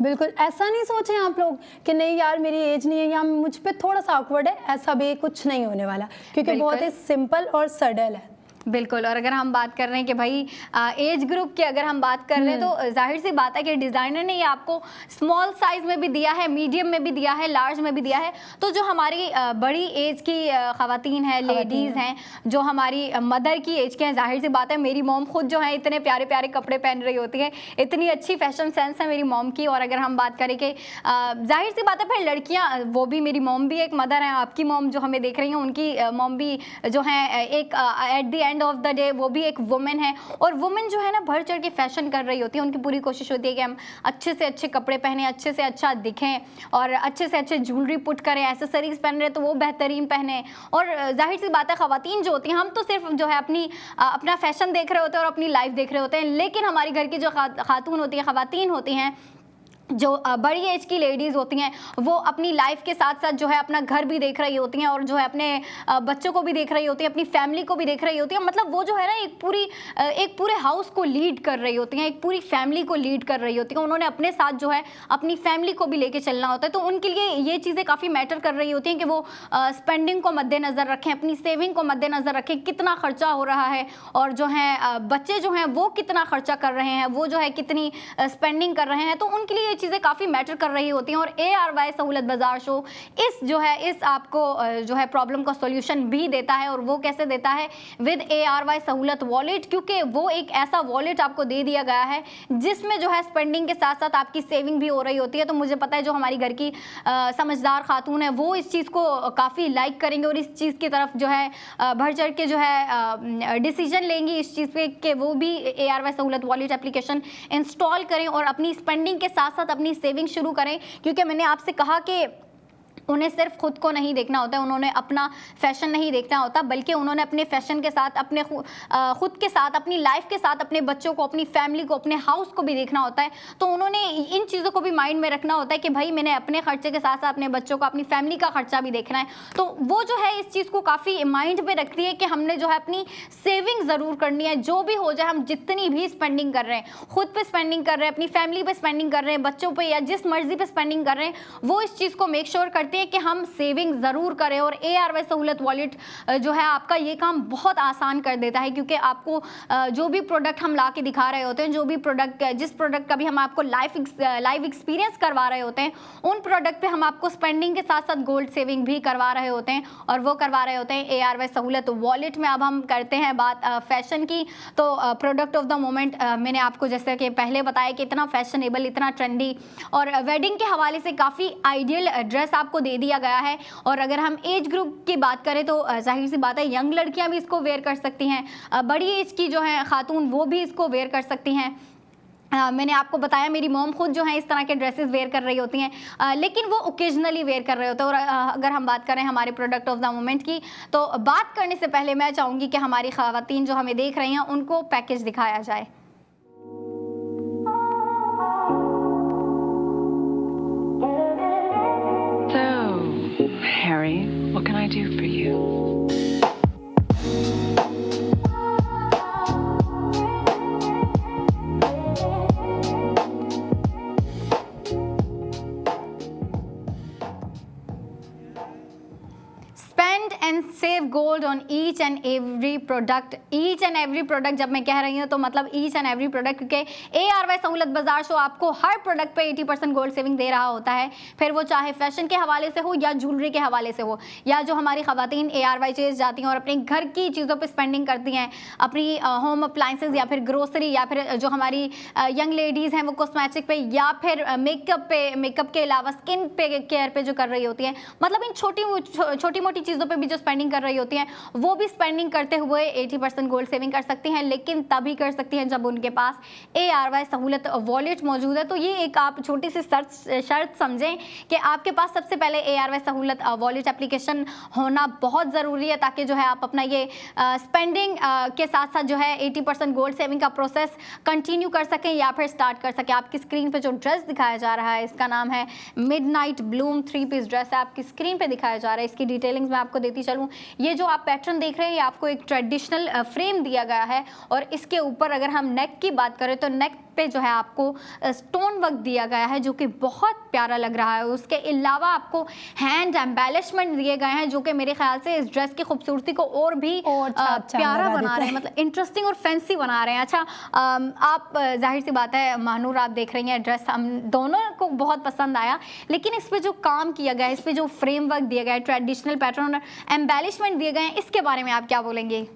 बिल्कुल ऐसा नहीं सोचें आप लोग कि नहीं यार मेरी एज नहीं है या मुझ पे थोड़ा सा ऑकवर्ड है, ऐसा भी कुछ नहीं होने वाला, क्योंकि बहुत ही सिंपल और सडल है। बिल्कुल। और अगर हम बात कर रहे हैं कि भाई एज ग्रुप की अगर हम बात कर रहे हैं, तो जाहिर सी बात है कि डिज़ाइनर ने ये आपको स्मॉल साइज़ में भी दिया है, मीडियम में भी दिया है, लार्ज में भी दिया है। तो जो हमारी बड़ी एज की ख़वातीन हैं, लेडीज़ हैं, जो हमारी मदर की एज के हैं, जाहिर सी बात है मेरी मॉम खुद जो है इतने प्यारे प्यारे कपड़े पहन रही होती है, इतनी अच्छी फैशन सेंस है मेरी मॉम की। और अगर हम बात करें कि जाहिर सी बात है फिर लड़कियाँ, वो भी, मेरी मॉम भी एक मदर हैं, आपकी मॉम जो हमें देख रही हैं उनकी मॉम भी जो है एक at the end of the day वो भी एक वुमेन है। और वुमेन जो है ना बढ़ चढ़ के फैशन कर रही होती है, उनकी पूरी कोशिश होती है कि हम अच्छे से अच्छे कपड़े पहने, अच्छे से अच्छा दिखें और अच्छे से अच्छे ज्वेलरी पुट करें, एसेसरीज पहन रहे तो वो बेहतरीन पहने। और जाहिर सी बात है ख़वातीन जो होती हैं, हम तो सिर्फ जो है अपना फैशन देख रहे होते हैं और अपनी लाइफ देख रहे होते हैं, लेकिन हमारी घर की जो खातून होती हैं, ख़वातीन होती हैं, जो बड़ी एज की लेडीज़ होती हैं वो अपनी लाइफ के साथ साथ जो है अपना घर भी देख रही होती हैं और जो है अपने बच्चों को भी देख रही होती हैं, अपनी फैमिली को भी देख रही होती हैं। मतलब वो जो है ना एक पूरे हाउस को लीड कर रही होती हैं, एक पूरी फैमिली को लीड कर रही होती हैं। उन्होंने अपने साथ जो है अपनी फैमिली को भी लेके चलना होता है, तो उनके लिए ये चीज़ें काफ़ी मैटर कर रही होती हैं कि वो स्पेंडिंग को मद्देनज़र रखें, अपनी सेविंग को मद्देनज़र रखें, कितना खर्चा हो रहा है और जो है बच्चे जो हैं वो कितना खर्चा कर रहे हैं, वो जो है कितनी स्पेंडिंग कर रहे हैं। तो उनके लिए चीज़ें काफ़ी मैटर कर रही होती हैं और ARY सहूलत बाजार शो इस आपको जो है प्रॉब्लम का सॉल्यूशन भी देता है। और वो कैसे देता है? विद ARY सहूलत वॉलेट, क्योंकि वो एक ऐसा वॉलेट आपको दे दिया गया है जिसमें जो है स्पेंडिंग के साथ साथ आपकी सेविंग भी हो रही होती है। तो मुझे पता है जो हमारी घर की समझदार खातून है वो इस चीज़ को काफ़ी लाइक करेंगे और इस चीज़ की तरफ जो है बढ़ चढ़ के जो है डिसीजन लेंगी इस चीज़ पे कि वो भी ARY सहूलत वॉलेट एप्लीकेशन इंस्टॉल करें और अपनी स्पेंडिंग के साथ साथ अपनी सेविंग शुरू करें। क्योंकि मैंने आपसे कहा कि उन्हें सिर्फ खुद को नहीं देखना होता है, उन्होंने अपना फैशन नहीं देखना होता, बल्कि उन्होंने अपने फैशन के साथ अपने खुद के साथ अपनी लाइफ के साथ अपने बच्चों को, अपनी फैमिली को, अपने हाउस को भी देखना होता है। तो उन्होंने इन चीज़ों को भी माइंड में रखना होता है कि भाई मैंने अपने खर्चे के साथ साथ अपने बच्चों का, अपनी फैमिली का खर्चा भी देखना है। तो वो जो है इस चीज़ को काफ़ी माइंड में रखती है कि हमने जो है अपनी सेविंग ज़रूर करनी है। जो भी हो जाए, हम जितनी भी स्पेंडिंग कर रहे हैं, खुद पे स्पेंडिंग कर रहे हैं, अपनी फैमिली पे स्पेंडिंग कर रहे हैं, बच्चों पे या जिस मर्जी पे स्पेंडिंग कर रहे हैं, वो इस चीज़ को मेक श्योर करते हैं कि हम सेविंग ज़रूर करें। और ARY सहूलत वॉलेट जो है आपका ये काम बहुत आसान कर देता है, क्योंकि आपको जो भी प्रोडक्ट हम ला के दिखा रहे होते हैं, जो भी प्रोडक्ट, जिस प्रोडक्ट का भी हम आपको लाइव एक्सपीरियंस करवा रहे होते हैं, उन प्रोडक्ट पे हम आपको स्पेंडिंग के साथ साथ गोल्ड सेविंग भी करवा रहे होते हैं। और वो करवा रहे होते हैं ARY सहूलत वॉलेट में। अब हम करते हैं बात फैशन की। तो प्रोडक्ट ऑफ द मोमेंट मैंने आपको जैसे कि पहले बताया कि इतना फैशनेबल, इतना ट्रेंडी और वेडिंग के हवाले से काफ़ी आइडियल ड्रेस आपको दे दिया गया है। और अगर हम एज ग्रुप की बात करें तो जाहिर सी बात है यंग लड़कियां भी इसको वेयर कर सकती हैं, बड़ी एज की जो है खातून वो भी इसको वेयर कर सकती हैं। मैंने आपको बताया मेरी मॉम खुद जो है इस तरह के ड्रेसेस वेयर कर रही होती हैं, लेकिन वो ओकेजनली वेयर कर रहे होते हैं। और अगर हम बात करें हमारे प्रोडक्ट ऑफ द मोमेंट की, तो बात करने से पहले मैं चाहूँगी कि हमारी ख़वातीन जो हमें देख रही हैं उनको पैकेज दिखाया जाए। Harry, what can I do for you? Spend and save gold on each and every product. Each and every product जब मैं कह रही हूँ तो मतलब ईच एंड एवरी प्रोडक्ट, क्योंकि ARY सहूलत बाजार शो आपको हर प्रोडक्ट पे 80% गोल्ड सेविंग दे रहा होता है। फिर वो चाहे फैशन के हवाले से हो या ज्वेलरी के हवाले से हो, या जो हमारी ख़वातीन ARY चेज जाती हैं और अपने घर की चीज़ों पर स्पेंडिंग करती हैं, अपनी होम अप्लाइंसेज या फिर ग्रोसरी, या फिर जो हमारी यंग लेडीज़ हैं वो कॉस्मेटिक पे या फिर मेकअप के अलावा स्किन पे केयर पे जो कर रही होती हैं, मतलब इन छोटी मोटी चीज़ों पे भी जो स्पेंडिंग कर रही होती हैं, वो भी स्पेंडिंग करते हुए 80% गोल्ड सेविंग कर सकती हैं। लेकिन तभी कर सकती हैं जब उनके पास ARY सहूलत वॉलेट मौजूद है। तो ये एक आप छोटी सी शर्त समझें कि आपके पास सबसे पहले ARY सहूलत वॉलेट एप्लीकेशन होना बहुत ज़रूरी है, ताकि जो है आप अपना ये स्पेंडिंग के साथ साथ जो है 80% गोल्ड सेविंग का प्रोसेस कंटिन्यू कर सकें या फिर स्टार्ट कर सकें। आपकी स्क्रीन पर जो ड्रेस दिखाया जा रहा है, इसका नाम है मिडनाइट ब्लूम 3 पीस ड्रेस है, आपकी स्क्रीन पे दिखाया जा रहा है। इसकी डिटेलिंग्स मैं आपको देती चलूँ। ये जो आप पैटर्न देख रहे हैं, ये आपको एक ट्रेडिशनल फ्रेम दिया गया है और इसके ऊपर अगर हम नेक की बात करें तो नेक पे जो है आपको स्टोन वर्क दिया गया है, जो कि बहुत प्यारा लग रहा है। उसके अलावा आपको हैंड एम्बेलिशमेंट दिए गए हैं, जो कि मेरे ख्याल से इस ड्रेस की खूबसूरती को और भी प्यारा बना रहे हैं, मतलब इंटरेस्टिंग और फैंसी बना रहे हैं। अच्छा, आप जाहिर सी बात है महानूर, आप देख रही हैं ड्रेस हम दोनों को बहुत पसंद आया, लेकिन इस पर जो काम किया गया है, इस पर जो फ्रेम वर्क दिया गया है, ट्रेडिशनल पैटर्न और एम्बेलिशमेंट दिए गए हैं, इसके बारे में आप क्या बोलेंगे?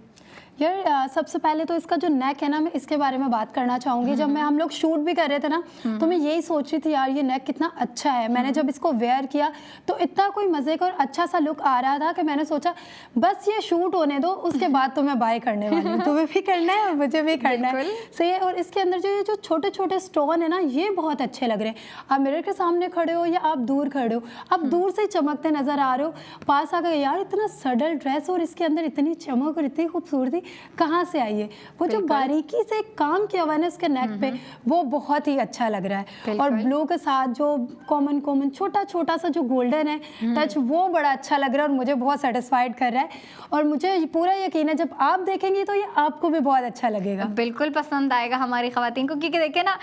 यार सबसे पहले तो इसका जो नेक है ना, मैं इसके बारे में बात करना चाहूँगी। जब मैं हम लोग शूट भी कर रहे थे ना, तो मैं यही सोच रही थी यार ये नेक कितना अच्छा है। मैंने जब इसको वेयर किया तो इतना कोई मज़े का और अच्छा सा लुक आ रहा था कि मैंने सोचा बस ये शूट होने दो, उसके बाद तो मैं बाय करने वाली हूँ। तुम्हें भी करना है और मुझे भी करना है, सही है। और इसके अंदर जो छोटे छोटे स्टोन है ना, ये बहुत अच्छे लग रहे हैं। आप मिरर के सामने खड़े हो या आप दूर खड़े हो, आप दूर से चमकते नज़र आ रहे हो, पास आ गए यार इतना सडल ड्रेस और इसके अंदर इतनी चमक और इतनी खूबसूरती, कहाँ से आई है। वो जो बारीकी से काम किया हुआ है ना उसके नेक पे, वो बहुत ही अच्छा लग रहा है। और ब्लू के साथ जो कॉमन छोटा छोटा सा जो गोल्डन है टच, वो बड़ा अच्छा लग रहा है और मुझे बहुत सेटिस्फाइड कर रहा है। और मुझे पूरा यकीन है जब आप देखेंगी तो ये आपको भी बहुत अच्छा लगेगा। बिल्कुल पसंद आएगा हमारी खवातीन को, क्योंकि देखिए ना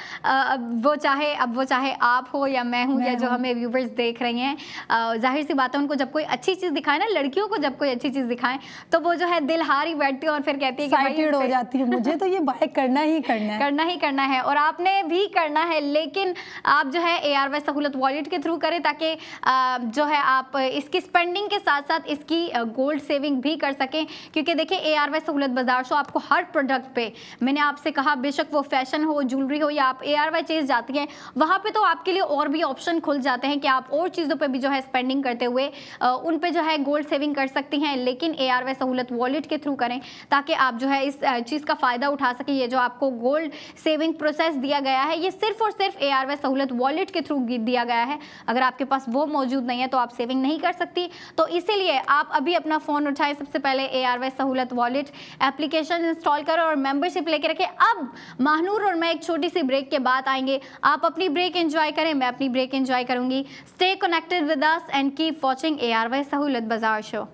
वो चाहे आप हो या मैं हूँ या जो हमें व्यूवर्स देख रही हैं, जाहिर सी बात है उनको जब कोई अच्छी चीज़ दिखाए ना, लड़कियों को जब कोई अच्छी चीज़ दिखाएं तो वो जो है दिल हार ही बैठती है और फिर कहती है कि एक्साइटेड हो जाती है, मुझे तो ये बाय करना ही करना है और आपने भी करना है। लेकिन आप जो है ARY सहूलत वॉलेट के थ्रू करें ताकि जो है आप इसकी स्पेंडिंग के साथ साथ इसकी गोल्ड सेविंग भी कर सकें। क्योंकि देखिए ARY सहूलत बाजार शो आपको हर प्रोडक्ट पे, मैंने आपसे कहा बेशक वो फैशन हो, ज्वेलरी हो, या आप ARY चीज़ जाती हैं वहाँ पे तो आपके लिए और भी ऑप्शन खुल जाते हैं कि आप और चीज़ों पे भी जो है स्पेंडिंग करते हुए उन पे जो है गोल्ड सेविंग कर सकती हैं। लेकिन ARY सहूलत वॉलेट के थ्रू करें ताकि आप जो है इस चीज़ का फ़ायदा उठा सकें। ये जो आपको गोल्ड सेविंग प्रोसेस दिया गया है ये सिर्फ और सिर्फ ARY सहूलत वॉलेट के थ्रू दिया गया है। अगर आपके पास वो मौजूद नहीं है तो आप सेविंग नहीं कर सकती। तो इसीलिए आप अभी अपना फ़ोन उठाएं, सबसे पहले ARY सहूलत वॉलेट एप्लीकेशन इंस्टॉल करें और मेंबरशिप लेके रखें। अब महानूर और मैं एक छोटी सी ब्रेक के बाद आएंगे। आप अपनी ब्रेक एंजॉय करें, मैं अपनी ब्रेक एंजॉय करूंगी। Stay connected with us and keep watching ARY Sahulat Bazaar show.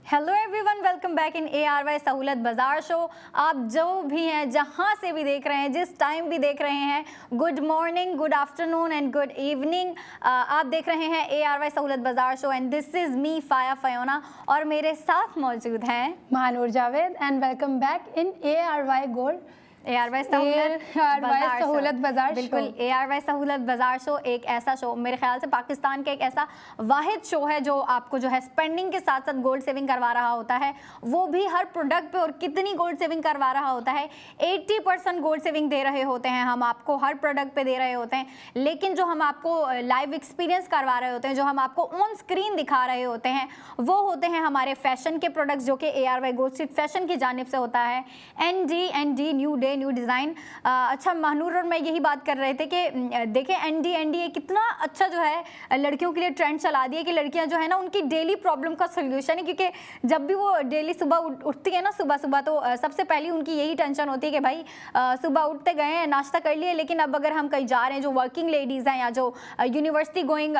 Hello everyone, welcome back in ARY Sahulat Bazaar show. आप जो भी हैं, जहां से भी देख रहे हैं, जिस टाइम भी देख रहे हैं, good morning, good afternoon and good evening. आप देख रहे हैं ARY Sahulat Bazaar show and this is me फाया फयोना और मेरे साथ मौजूद हैं Mahnoor Javed and welcome back in ARY gold ARY Sahulat Bazaar show. बिल्कुल, ARY सहूलत बाजार शो एक ऐसा शो, मेरे ख्याल से पाकिस्तान का एक ऐसा वाहिद शो है जो आपको जो है स्पेंडिंग के साथ साथ गोल्ड सेविंग करवा रहा होता है, वो भी हर प्रोडक्ट पे। और कितनी गोल्ड सेविंग करवा रहा होता है, 80% गोल्ड सेविंग दे रहे होते हैं हम आपको, हर प्रोडक्ट पे दे रहे होते हैं। लेकिन जो हम आपको लाइव एक्सपीरियंस करवा रहे होते हैं, जो हम आपको ऑन स्क्रीन दिखा रहे होते हैं, वो होते हैं हमारे फैशन के प्रोडक्ट्स, जो कि ARY गोल्ड स्ट्रीट फैशन की जानिब से होता है। ND new day new design. अच्छा, महानूर और मैं यही बात कर रहे थे कि देखें ND कितना अच्छा जो है लड़कियों के लिए ट्रेंड चला दिया कि लड़कियां जो है ना उनकी डेली प्रॉब्लम का सोल्यूशन है। क्योंकि जब भी वो डेली सुबह उठती है ना, सुबह तो सबसे पहली उनकी यही टेंशन होती है कि भाई सुबह उठते गए हैं, नाश्ता कर लिए, लेकिन अब अगर हम कहीं जा रहे हैं, जो वर्किंग लेडीज़ हैं या जो यूनिवर्सिटी गोइंग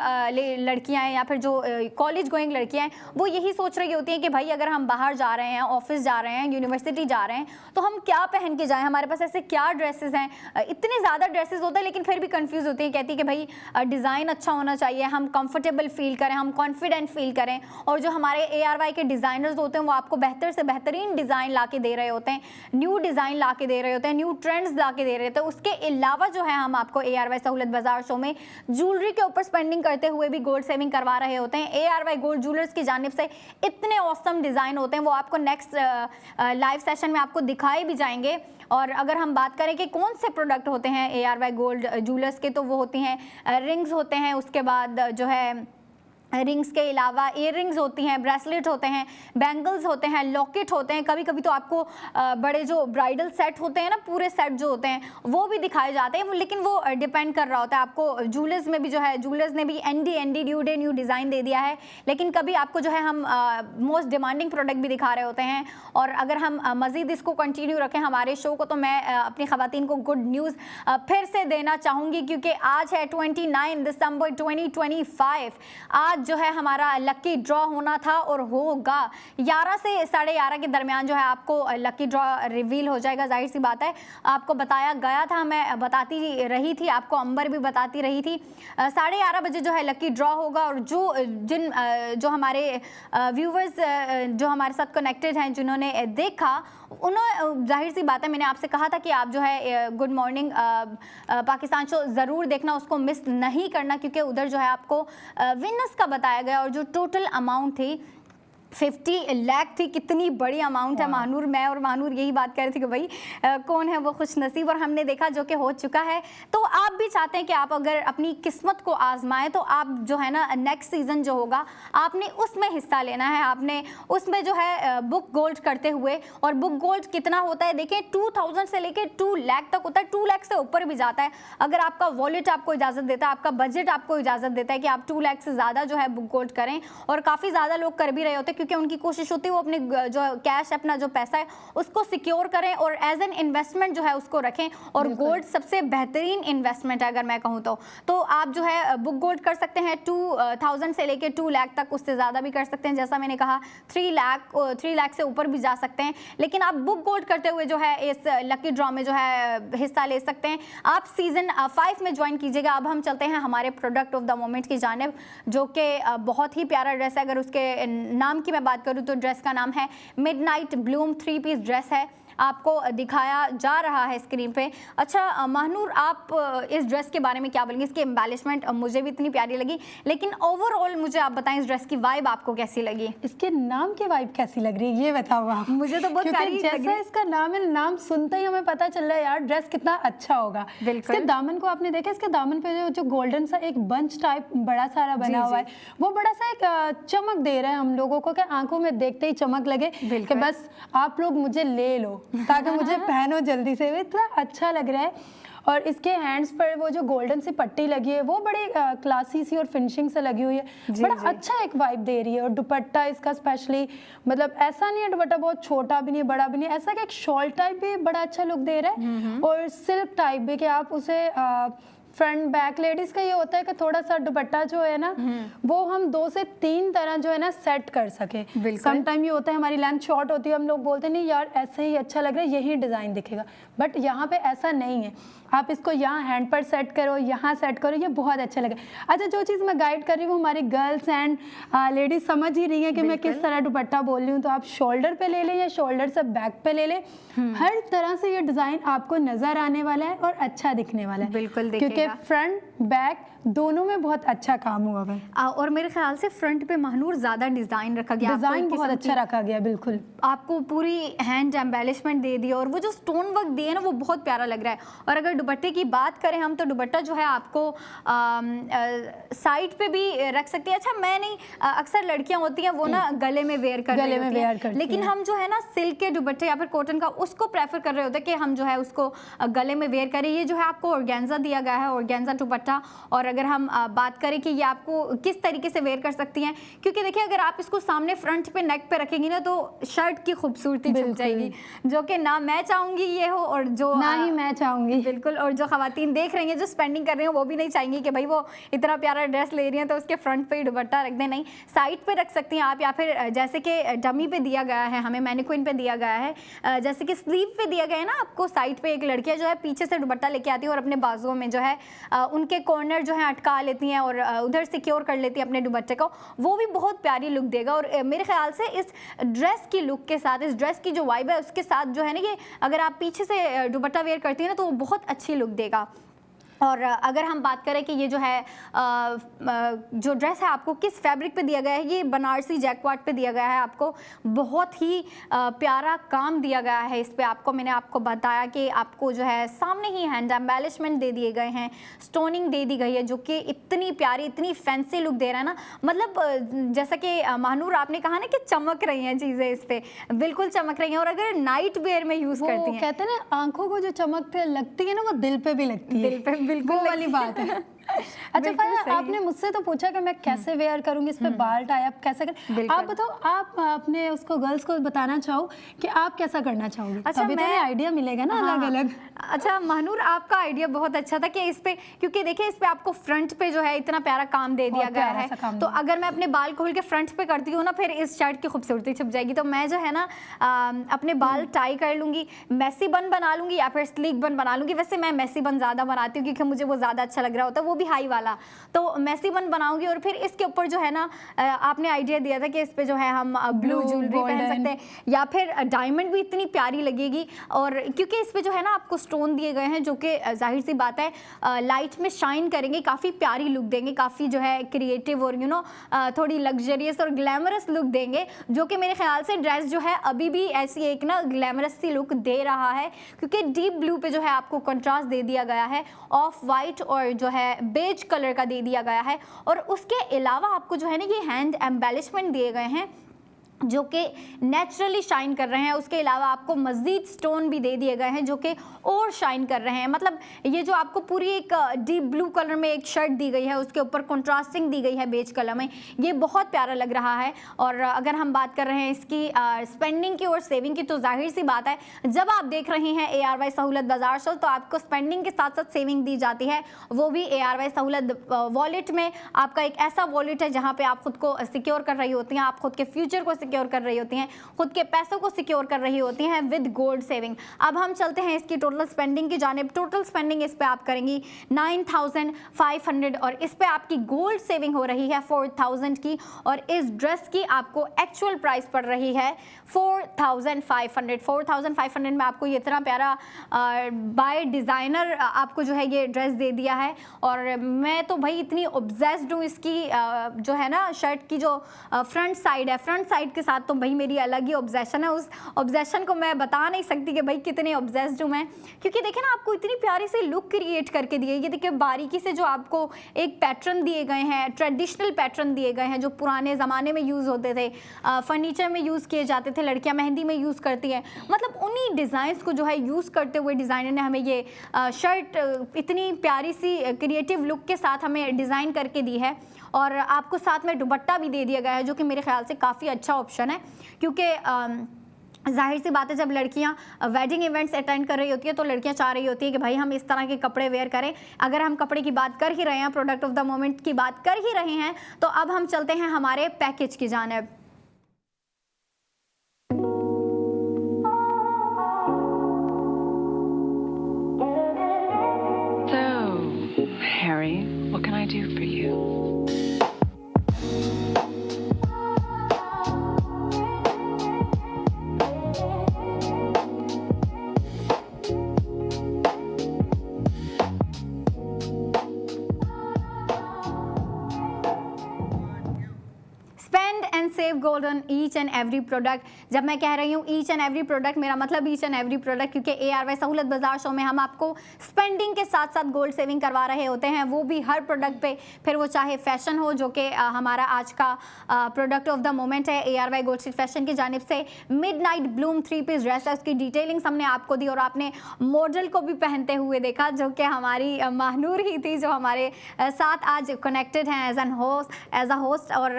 लड़कियाँ हैं या फिर जो कॉलेज गोइंग लड़कियाँ हैं, वो यही सोच रही होती हैं कि भाई अगर हम बाहर जा रहे हैं, ऑफिस जा रहे हैं, यूनिवर्सिटी जा रहे हैं, तो हम क्या पहन के जाएँ, हमारे पास ऐसे क्या ड्रेसेस हैं। इतने ज़्यादा ड्रेसेस होते हैं लेकिन फिर भी कंफ्यूज होती है, कहती है कि भाई डिज़ाइन अच्छा होना चाहिए, हम कंफर्टेबल फील करें, हम कॉन्फिडेंट फील करें। और जो हमारे ARY के डिज़ाइनर्स होते हैं वो आपको बेहतर से बेहतरीन डिज़ाइन ला के दे रहे होते हैं, न्यू डिज़ाइन ला के दे रहे होते हैं, न्यू ट्रेंड्स ला के दे रहे होते हैं। उसके अलावा जो है हम आपको ARY सहूलत बाजार शो में ज्वेलरी के ऊपर स्पेंडिंग करते हुए भी गोल्ड सेविंग करवा रहे होते हैं। ARY गोल्ड ज्वेलर्स की जानिब से इतने औसम डिज़ाइन होते हैं, वो आपको नेक्स्ट लाइव सेशन में आपको दिखाए भी जाएंगे। और अगर हम बात करें कि कौन से प्रोडक्ट होते हैं ARY गोल्ड ज्वेलर्स के, तो वो होती हैं रिंग्स होते हैं, उसके बाद जो है रिंग्स के अलावा ईयररिंग्स होती हैं, ब्रेसलेट होते हैं, बैंगल्स होते हैं, लॉकेट होते हैं। कभी कभी तो आपको बड़े जो ब्राइडल सेट होते हैं ना, पूरे सेट जो होते हैं वो भी दिखाए जाते हैं। लेकिन वो डिपेंड कर रहा होता है आपको। ज्वेलर्स में भी जो है, ज्वेलर्स ने भी ND new day new design दे दिया है, लेकिन कभी आपको जो है हम मोस्ट डिमांडिंग प्रोडक्ट भी दिखा रहे होते हैं। और अगर हम मज़ीद इसको कंटिन्यू रखें हमारे शो को, तो मैं अपनी ख़वातीन को गुड न्यूज़ फिर से देना चाहूँगी, क्योंकि आज है 29 दिसंबर 2025। आज जो है हमारा लकी ड्रॉ होना था और होगा 11 से 11:30 के दरमियान जो है आपको लकी ड्रॉ रिवील हो जाएगा। जाहिर सी बात है, आपको बताया गया था, मैं बताती रही थी, आपको अंबर भी बताती रही थी, 11:30 बजे जो है लकी ड्रॉ होगा। और जो हमारे व्यूवर्स जो हमारे साथ कनेक्टेड हैं, जिन्होंने देखा, उन्होंने, जाहिर सी बात है, मैंने आपसे कहा था कि आप जो है गुड मॉर्निंग पाकिस्तान शो ज़रूर देखना, उसको मिस नहीं करना, क्योंकि उधर जो है आपको विनर्स का बताया गया और जो टोटल अमाउंट थी 50 लाख थी, कितनी बड़ी अमाउंट है महानूर। मैं और महानूर यही बात कर रहे थे कि भाई कौन है वो खुशनसीब, और हमने देखा जो कि हो चुका है। तो आप भी चाहते हैं कि आप अगर अपनी किस्मत को आजमाएं तो आप जो है ना नेक्स्ट सीज़न जो होगा आपने उसमें हिस्सा लेना है, आपने उसमें जो है बुक गोल्ड करते हुए। और बुक गोल्ड कितना होता है देखें, 2000 से लेके 2 लाख तक होता है, 2 लाख से ऊपर भी जाता है अगर आपका वॉलेट आपको इजाज़त देता है, आपका बजट आपको इजाज़त देता है कि आप 2 लाख से ज़्यादा जो है बुक गोल्ड करें। और काफ़ी ज़्यादा लोग कर भी रहे होते हैं क्योंकि उनकी कोशिश होती है वो अपने जो कैश, अपना जो पैसा है उसको सिक्योर करें और एज एन इन्वेस्टमेंट जो है उसको रखें। और गोल्ड सबसे बेहतरीन इन्वेस्टमेंट है अगर मैं कहूँ तो आप जो है बुक गोल्ड कर सकते हैं 2000 से लेके 2 लाख तक, उससे ज़्यादा भी कर सकते हैं, जैसा मैंने कहा 3 लाख से ऊपर भी जा सकते हैं। लेकिन आप बुक गोल्ड करते हुए जो है इस लकी ड्रॉ में जो है हिस्सा ले सकते हैं। आप सीजन 5 में ज्वाइन कीजिएगा। अब हम चलते हैं हमारे प्रोडक्ट ऑफ द मोमेंट की जानिब, जो कि बहुत ही प्यारा ड्रेस है। अगर उसके नाम की मैं बात करूँ तो ड्रेस का नाम है मिडनाइट ब्लूम 3 पीस ड्रेस है, आपको दिखाया जा रहा है स्क्रीन पे। अच्छा महानूर, आप इस ड्रेस के बारे में क्या बोलेंगे? इसकी एम्बेलिशमेंट मुझे भी इतनी प्यारी लगी, लेकिन ओवरऑल मुझे आप बताएं इस ड्रेस की वाइब आपको कैसी लगी? इसके नाम की वाइब कैसी लग रही है ये बताओ आप। मुझे तो बहुत प्यारी जैसा लगी। इसका नाम है, नाम सुनते ही हमें पता चल रहा है यार ड्रेस कितना अच्छा होगा। बिल्कुल। इसके दामन को आपने देखा, इसके दामन पे जो गोल्डन सा एक बंच टाइप बड़ा सारा बना हुआ है, वो बड़ा सा एक चमक दे रहा है हम लोगों को कि आंखों में देखते ही चमक लगे कि बस आप लोग मुझे ले लो ताकि मुझे पहनो जल्दी से। इतना अच्छा लग रहा है। और इसके हैंड्स पर वो जो गोल्डन सी पट्टी लगी है वो बड़ी क्लासी सी और फिनिशिंग से लगी हुई है, बड़ा अच्छा एक वाइब दे रही है। और दुपट्टा इसका स्पेशली, मतलब ऐसा नहीं है दुपट्टा बहुत छोटा भी नहीं बड़ा भी नहीं, ऐसा कि एक शॉल टाइप भी बड़ा अच्छा लुक दे रहा है और सिल्क टाइप भी कि आप उसे फ्रंट बैक, लेडीज का ये होता है कि थोड़ा सा दुपट्टा जो है ना वो हम 2 से 3 तरह जो है ना सेट कर सके। सम टाइम ये होता है हमारी लेंथ शॉर्ट होती है, हम लोग बोलते नहीं यार ऐसे ही अच्छा लग रहा है, यही डिज़ाइन दिखेगा, बट यहाँ पे ऐसा नहीं है। आप इसको यहाँ हैंड पर सेट करो, यहाँ सेट करो, ये बहुत अच्छा लगे। अच्छा, जो चीज़ मैं गाइड कर रही हूँ हमारी गर्ल्स एंड लेडीज समझ ही रही है कि मैं किस तरह दुपट्टा बोल रही हूँ, तो आप शोल्डर पे ले लें या शोल्डर से बैक पे ले लें, हर तरह से ये डिज़ाइन आपको नज़र आने वाला है और अच्छा दिखने वाला है। बिल्कुल, क्योंकि फ्रंट बैक दोनों में बहुत अच्छा काम हुआ है। और मेरे ख्याल से फ्रंट पे महानूर ज़्यादा डिज़ाइन रखा गया, डिज़ाइन बहुत अच्छा रखा गया। बिल्कुल, आपको पूरी हैंड एम्बेलिशमेंट दे दी और वो जो स्टोन वर्क दिए ना वो बहुत प्यारा लग रहा है। और अगर दुपट्टे की बात करें हम तो दुपट्टा जो है आपको साइड पे भी रख सकती है। अच्छा, मैं नहीं, अक्सर लड़कियां होती हैं वो ना गले में वेयर कर रही होती हैं, लेकिन हम जो है ना सिल्क के दुपट्टे या फिर कॉटन का उसको प्रेफर कर रहे होते हैं कि हम जो है उसको गले में वेयर करें। ये जो है आपको ऑर्गेन्जा दिया गया है, ऑर्गेन्जा दुपट्टा। और अगर हम बात करें कि ये आपको किस तरीके से वेयर कर सकती हैं, क्योंकि देखिए अगर आप इसको सामने फ्रंट पे नेक पे रखेंगी ना तो शर्ट की खूबसूरती छुप जाएगी, जो कि ना मैं चाहूंगी ये हो और जो ना ही मैं चाहूंगी। बिल्कुल, और जो खवातीन देख रही हैं जो स्पेंडिंग कर रही हैं वो भी नहीं चाहेंगी कि भाई वो इतना प्यारा ड्रेस ले रही हैं तो उसके फ्रंट पे ही दुपट्टा रख दें। नहीं, साइड पे रख सकती हैं आप, या फिर जैसे कि डमी पे दिया गया है, हमें मैनिक्विन पे दिया गया है, जैसे कि स्लीव पे दिया गया है ना आपको, साइड पे एक लड़कियां जो है पीछे से दुपट्टा लेके आती है और अपने बाजुओं में जो है उनके कॉर्नर जो है अटका लेती हैं और उधर सिक्योर कर लेती है अपने दुपट्टे को, वो भी बहुत प्यारी लुक देगा। और मेरे ख्याल से इस ड्रेस की लुक के साथ, इस ड्रेस की जो वाइब है उसके साथ जो है ना, ये अगर आप पीछे से दुपट्टा वेयर करती हैं ना तो वो बहुत अच्छी लुक देगा। और अगर हम बात करें कि ये जो है जो ड्रेस है आपको किस फैब्रिक पे दिया गया है, ये बनारसी जैकवाट पे दिया गया है। आपको बहुत ही प्यारा काम दिया गया है इस पे। आपको मैंने आपको बताया कि आपको जो है सामने ही हैंड एम्बेलिशमेंट दे दिए गए हैं, स्टोनिंग दे दी गई है जो कि इतनी प्यारी, इतनी फैंसी लुक दे रहा है ना। मतलब जैसा कि महानूर आपने कहा ना कि चमक रही हैं चीज़ें इस पे, बिल्कुल चमक रही हैं। और अगर नाइट वेयर में यूज़ करती हैं, कहते हैं ना आंखों को जो चमक लगती है ना वो दिल पे भी लगती है, दिल पे बिल्कुल वाली बात है। अच्छा फाया, आपने मुझसे तो पूछा कि मैं कैसे वेयर करूंगी, इस पे बाल टाई अप कैसे कर, आप बताओ, आप अपने उसको गर्ल्स को बताना चाहो कि आप कैसा करना चाहोगे? अच्छा, तभी तो आइडिया मिलेगा ना अलग अलग। अच्छा महानूर, आपका आइडिया बहुत अच्छा था कि इस पे, क्योंकि देखिए इस पे आपको फ्रंट पे जो है इतना प्यारा काम दे दिया गया है, तो अगर मैं अपने बाल खोल के फ्रंट पे करती हूँ ना फिर इस शर्ट की खूबसूरती छुप जाएगी। तो मैं जो है ना अपने बाल टाई कर लूँगी, मैसी बन बना लूँगी या फिर स्लीक बन बना लूँगी। वैसे मैं मैसी बन ज़्यादा बनाती हूँ क्योंकि मुझे वो ज़्यादा अच्छा लग रहा होता है, वो भी हाई वाला, तो मैसी बन बनाऊंगी और फिर इसके ऊपर जो है ना आपने आइडिया दिया था कि इस पे जो है हम ब्लू Blue, ज्वेलरी पहन golden। सकते हैं या फिर डायमंड भी इतनी प्यारी लगेगी। और क्योंकि इस पे जो है ना आपको स्टोन दिए गए हैं जो कि जाहिर सी बात है लाइट में शाइन करेंगे, काफ़ी प्यारी लुक देंगे, काफ़ी जो है क्रिएटिव और थोड़ी लग्जरियस और ग्लैमरस लुक देंगे, जो कि मेरे ख्याल से ड्रेस जो है अभी भी ऐसी एक ना ग्लैमरस सी लुक दे रहा है, क्योंकि डीप ब्लू पे जो है आपको कंट्रास्ट दे दिया गया है, ऑफ वाइट और जो है बेज कलर का दे दिया गया है। और उसके अलावा आपको जो है ना ये हैंड एम्बेलिशमेंट दिए गए हैं जो कि नेचुरली शाइन कर रहे हैं। उसके अलावा आपको मज़ीद स्टोन भी दे दिए गए हैं जो कि और शाइन कर रहे हैं। मतलब ये जो आपको पूरी एक डीप ब्लू कलर में एक शर्ट दी गई है, उसके ऊपर कंट्रास्टिंग दी गई है बेज कलर में, ये बहुत प्यारा लग रहा है। और अगर हम बात कर रहे हैं इसकी स्पेंडिंग की और सेविंग की, तो जाहिर सी बात है जब आप देख रहे हैं ARY सहूलत बाजार से, तो आपको स्पेंडिंग के साथ साथ सेविंग दी जाती है, वो भी ARY सहूलत वॉलेट में। आपका एक ऐसा वॉलेट है जहाँ पे आप खुद को सिक्योर कर रही होती हैं, आप खुद के फ्यूचर को सिक्योर कर रही होती हैं, खुद के पैसों को सिक्योर कर रही होती हैं विद गोल्ड सेविंग। अब हम चलते हैं इसकी टोटल स्पेंडिंग की जानिब। टोटल स्पेंडिंग इस पे आप करेंगी 9,500 और इस पे आपकी गोल्ड सेविंग हो रही है 4,000 की, और इस ड्रेस की आपको एक्चुअल प्राइस पड़ रही है 4,500। 4,500 में आपको ये इतना प्यारा बाय डिज़ाइनर आपको जो है ये ड्रेस दे दिया है। और मैं तो भाई इतनी ऑब्सेस्ड हूँ इसकी जो है ना शर्ट की जो फ्रंट साइड है, फ्रंट साइड के साथ तो भाई मेरी अलग ही ऑब्सेशन है। उस ऑब्सेशन को मैं बता नहीं सकती कि भाई कितने ऑब्सेस्ड हूँ मैं, क्योंकि देखिए ना आपको इतनी प्यारी सी लुक क्रिएट करके दी है। ये देखिए बारीकी से जो आपको एक पैटर्न दिए गए हैं, ट्रेडिशनल पैटर्न दिए गए हैं जो पुराने ज़माने में यूज़ होते थे, फर्नीचर में यूज़ किए जाते थे, लड़कियाँ मेहंदी में यूज़ करती हैं। मतलब उन्हीं डिज़ाइंस को जो है यूज़ करते हुए डिज़ाइनर ने हमें ये शर्ट इतनी प्यारी सी क्रिएटिव लुक के साथ हमें डिज़ाइन करके दी है। और आपको साथ में दुपट्टा भी दे दिया गया है जो कि मेरे ख्याल से काफ़ी अच्छा ऑप्शन है, क्योंकि जाहिर सी बात है जब लड़कियां वेडिंग इवेंट्स अटेंड कर रही होती है तो लड़कियां चाह रही होती है कि भाई हम इस तरह के कपड़े वेयर करें। अगर हम कपड़े की बात कर ही रहे हैं, प्रोडक्ट ऑफ द मोमेंट की बात कर ही रहे हैं, तो अब हम चलते हैं हमारे पैकेज की जानिब। So, Harry, what can I do for you? Spend and save gold on each and every product. जब मैं कह रही हूँ ईच एंड एवरी प्रोडक्ट, मेरा मतलब ईच एंड एवरी प्रोडक्ट, क्योंकि ARY सहूलत बाजार शो में हम आपको स्पेंडिंग के साथ साथ गोल्ड सेविंग करवा रहे होते हैं, वो भी हर प्रोडक्ट पे, फिर वो चाहे फैशन हो जो कि हमारा आज का प्रोडक्ट ऑफ द मोमेंट है ARY गोल्ड स्ट्रीट फैशन की जानिब से। मिडनाइट ब्लूम 3 पीस ड्रेस है, उसकी डिटेलिंग्स हमने आपको दी और आपने मॉडल को भी पहनते हुए देखा जो कि हमारी महानूर ही थी, जो हमारे साथ आज कनेक्टेड हैं एज अ होस्ट। और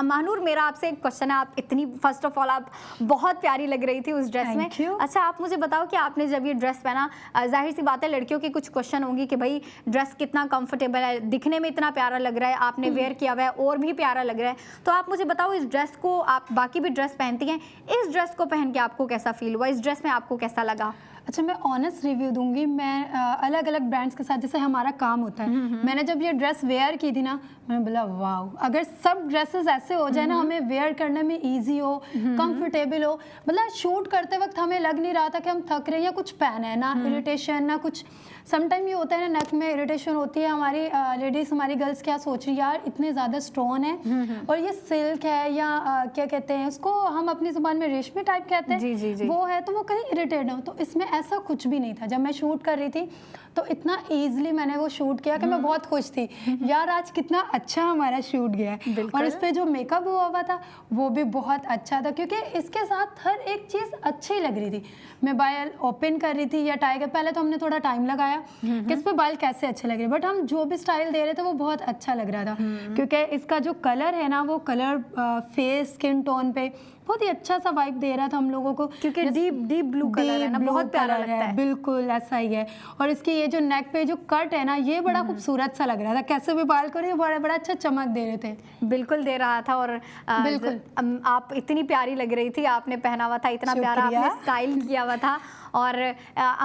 महानूर, मेरा आपसे एक क्वेश्चन है, आप इतनी फर्स्ट ऑफ ऑल आप बहुत प्यारी लग रही थी उस ड्रेस में। Thank you। अच्छा, आप मुझे बताओ कि आपने जब ये ड्रेस पहना, जाहिर सी बात है लड़कियों की कुछ क्वेश्चन होंगी कि भाई ड्रेस कितना कंफर्टेबल है, दिखने में इतना प्यारा लग रहा है, आपने वेयर किया हुआ है और भी प्यारा लग रहा है, तो आप मुझे बताओ इस ड्रेस को, आप बाकी भी ड्रेस पहनती हैं, इस ड्रेस को पहन के आपको कैसा फील हुआ, इस ड्रेस में आपको कैसा लगा? अच्छा, मैं ऑनेस्ट रिव्यू दूंगी। मैं अलग अलग ब्रांड्स के साथ जैसे हमारा काम होता है, मैंने जब ये ड्रेस वेयर की थी ना, मैंने बोला वाओ, अगर सब ड्रेसेस ऐसे हो जाए ना, हमें वेयर करने में इजी हो, कंफर्टेबल हो, मतलब शूट करते वक्त हमें लग नहीं रहा था कि हम थक रहे हैं या कुछ पहने है, ना इरिटेशन ना कुछ। समटाइम ये होता है ना, नेक में इरिटेशन होती है, हमारी लेडीज़, हमारी गर्ल्स क्या सोच रही है, यार इतने ज़्यादा स्टोन है और ये सिल्क है या क्या कहते हैं उसको, हम अपनी ज़ुबान में रेशमी टाइप कहते हैं, जी, जी, जी। वो है, तो वो कहीं इरिटेट हो। तो इसमें ऐसा कुछ भी नहीं था। जब मैं शूट कर रही थी तो इतना ईजिली मैंने वो शूट किया कि मैं बहुत खुश थी, यार आज कितना अच्छा हमारा शूट गया है। और इस पे जो मेकअप हुआ था वो भी बहुत अच्छा था, क्योंकि इसके साथ हर एक चीज़ अच्छी लग रही थी। मैं बाल ओपन कर रही थी या टाई कर, पहले तो हमने थोड़ा टाइम लगाया कि इस पे बाल कैसे अच्छे लग रहे, बट हम जो भी स्टाइल दे रहे थे वो बहुत अच्छा लग रहा था, क्योंकि इसका जो कलर है ना, वो कलर फेस स्किन टोन पे बहुत ही अच्छा सा वाइब दे रहा था हम लोगों को, क्योंकि डीप ब्लू कलर है ना, बहुत प्यारा लगता है। बिल्कुल ऐसा ही है। और इसकी ये जो नेक पे जो कट है ना, ये बड़ा खूबसूरत सा लग रहा था, कैसे भी बाल करो बड़ा बड़ा अच्छा चमक दे रहे थे। बिल्कुल दे रहा था। और बिल्कुल आप इतनी प्यारी लग रही थी, आपने पहना हुआ था, इतना प्यारा आपने स्टाइल किया हुआ था। और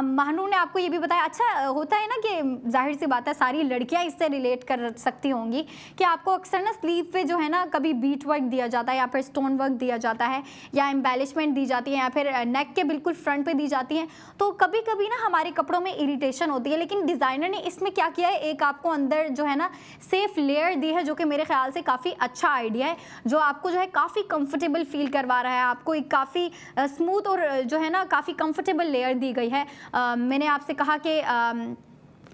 महानूर ने आपको ये भी बताया, अच्छा होता है ना कि जाहिर सी बात है सारी लड़कियां इससे रिलेट कर सकती होंगी कि आपको अक्सर ना स्लीव पे जो है ना कभी बीट वर्क दिया जाता है या फिर स्टोन वर्क दिया जाता है या एम्बेलिशमेंट दी जाती है या फिर नेक के बिल्कुल फ्रंट पे दी जाती हैं, तो कभी कभी ना हमारे कपड़ों में इरिटेशन होती है। लेकिन डिज़ाइनर ने इसमें क्या किया है, एक आपको अंदर जो है ना सेफ लेयर दी है, जो कि मेरे ख्याल से काफ़ी अच्छा आइडिया है, जो आपको जो है काफ़ी कंफर्टेबल फील करवा रहा है। आपको एक काफ़ी स्मूथ और जो है ना काफ़ी कंफर्टेबल लेयर दी गई है। मैंने आपसे कहा कि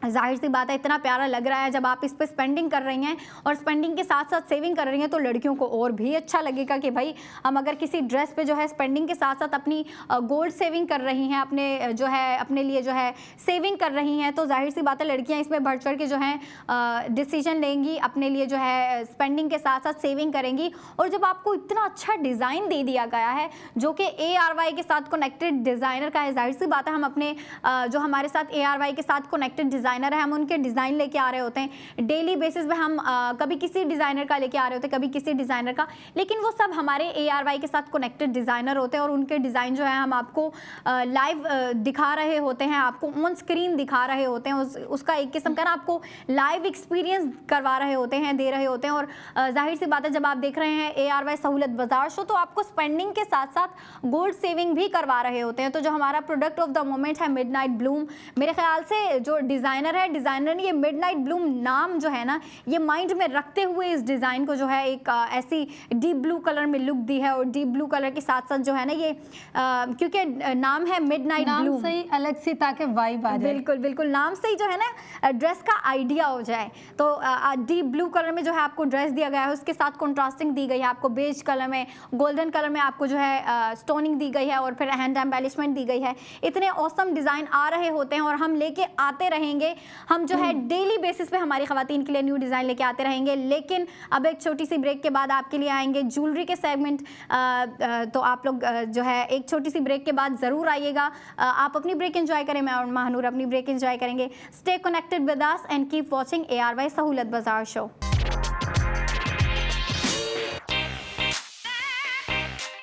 जाहिर सी बात है इतना प्यारा लग रहा है जब आप इस पे स्पेंडिंग कर रही हैं और स्पेंडिंग के साथ साथ सेविंग कर रही हैं, तो लड़कियों को और भी अच्छा लगेगा कि भाई हम अगर किसी ड्रेस पे जो है स्पेंडिंग के साथ साथ अपनी गोल्ड सेविंग कर रही हैं, अपने जो है अपने लिए जो है सेविंग कर रही हैं, तो जाहिर सी बात है लड़कियां इसमें बढ़ चढ़ के जो है डिसीजन लेंगी, अपने लिए जो है स्पेंडिंग के साथ साथ सेविंग करेंगी। और जब आपको इतना अच्छा डिज़ाइन दे दिया गया है जो कि ARY के साथ कनेक्टेड डिज़ाइनर का है, जाहिर सी बात है हम अपने जो हमारे साथ ARY के साथ कनेक्टेड डिज़ाइनर है, हम उनके डिज़ाइन लेके आ रहे होते हैं डेली बेसिस पे। हम कभी किसी डिज़ाइनर का लेके आ रहे होते हैं, कभी किसी डिज़ाइनर का, लेकिन वो सब हमारे ARY के साथ कनेक्टेड डिज़ाइनर होते हैं और उनके डिज़ाइन जो है हम आपको लाइव दिखा रहे होते हैं, आपको ऑन स्क्रीन दिखा रहे होते हैं, उसका एक किस्म का ना आपको लाइव एक्सपीरियंस करवा रहे होते हैं, दे रहे होते हैं। और जाहिर सी बात है जब आप देख रहे हैं ARY सहूलत बाजार शो, तो आपको स्पेंडिंग के साथ साथ गोल्ड सेविंग भी करवा रहे होते हैं। तो जो हमारा प्रोडक्ट ऑफ द मोमेंट है मिडनाइट ब्लूम, मेरे ख्याल से जो डिज़ाइनर है, डिज़ाइनर ने ये मिडनाइट ब्लूम नाम जो है ना ये माइंड में रखते हुए इस डिज़ाइन को जो है एक ऐसी डीप ब्लू कलर में लुक दी है। और डीप ब्लू कलर के साथ साथ जो है ना ये क्योंकि नाम है मिडनाइट ब्लूम, सही अलग सी ताकि वाइब आ जाए। बिल्कुल बिल्कुल, नाम से ही जो है ना ड्रेस का आइडिया हो जाए। तो डीप ब्लू कलर में जो है आपको ड्रेस दिया गया है, उसके साथ कॉन्ट्रास्टिंग दी गई है, आपको बेज कलर में, गोल्डन कलर में आपको जो है स्टोनिंग दी गई है और फिर हैंड एम्बेलिशमेंट दी गई है। इतने ऑसम डिज़ाइन आ रहे होते हैं और हम लेके आते रहेंगे, हम जो है डेली बेसिस पे हमारी ख़वातीन के लिए न्यू डिज़ाइन लेके आते रहेंगे। लेकिन अब एक छोटी सी ब्रेक के बाद आपके लिए आएंगे ज्वेलरी के सेगमेंट, तो आप लोग जो है एक छोटी सी ब्रेक के बाद ज़रूर आइएगा। आप अपनी ब्रेक एंजॉय करें, मैं और महानूर अपनी ब्रेक एंजॉय करेंगे। Stay connected with us and keep watching ARY Sahulat Bazaar show.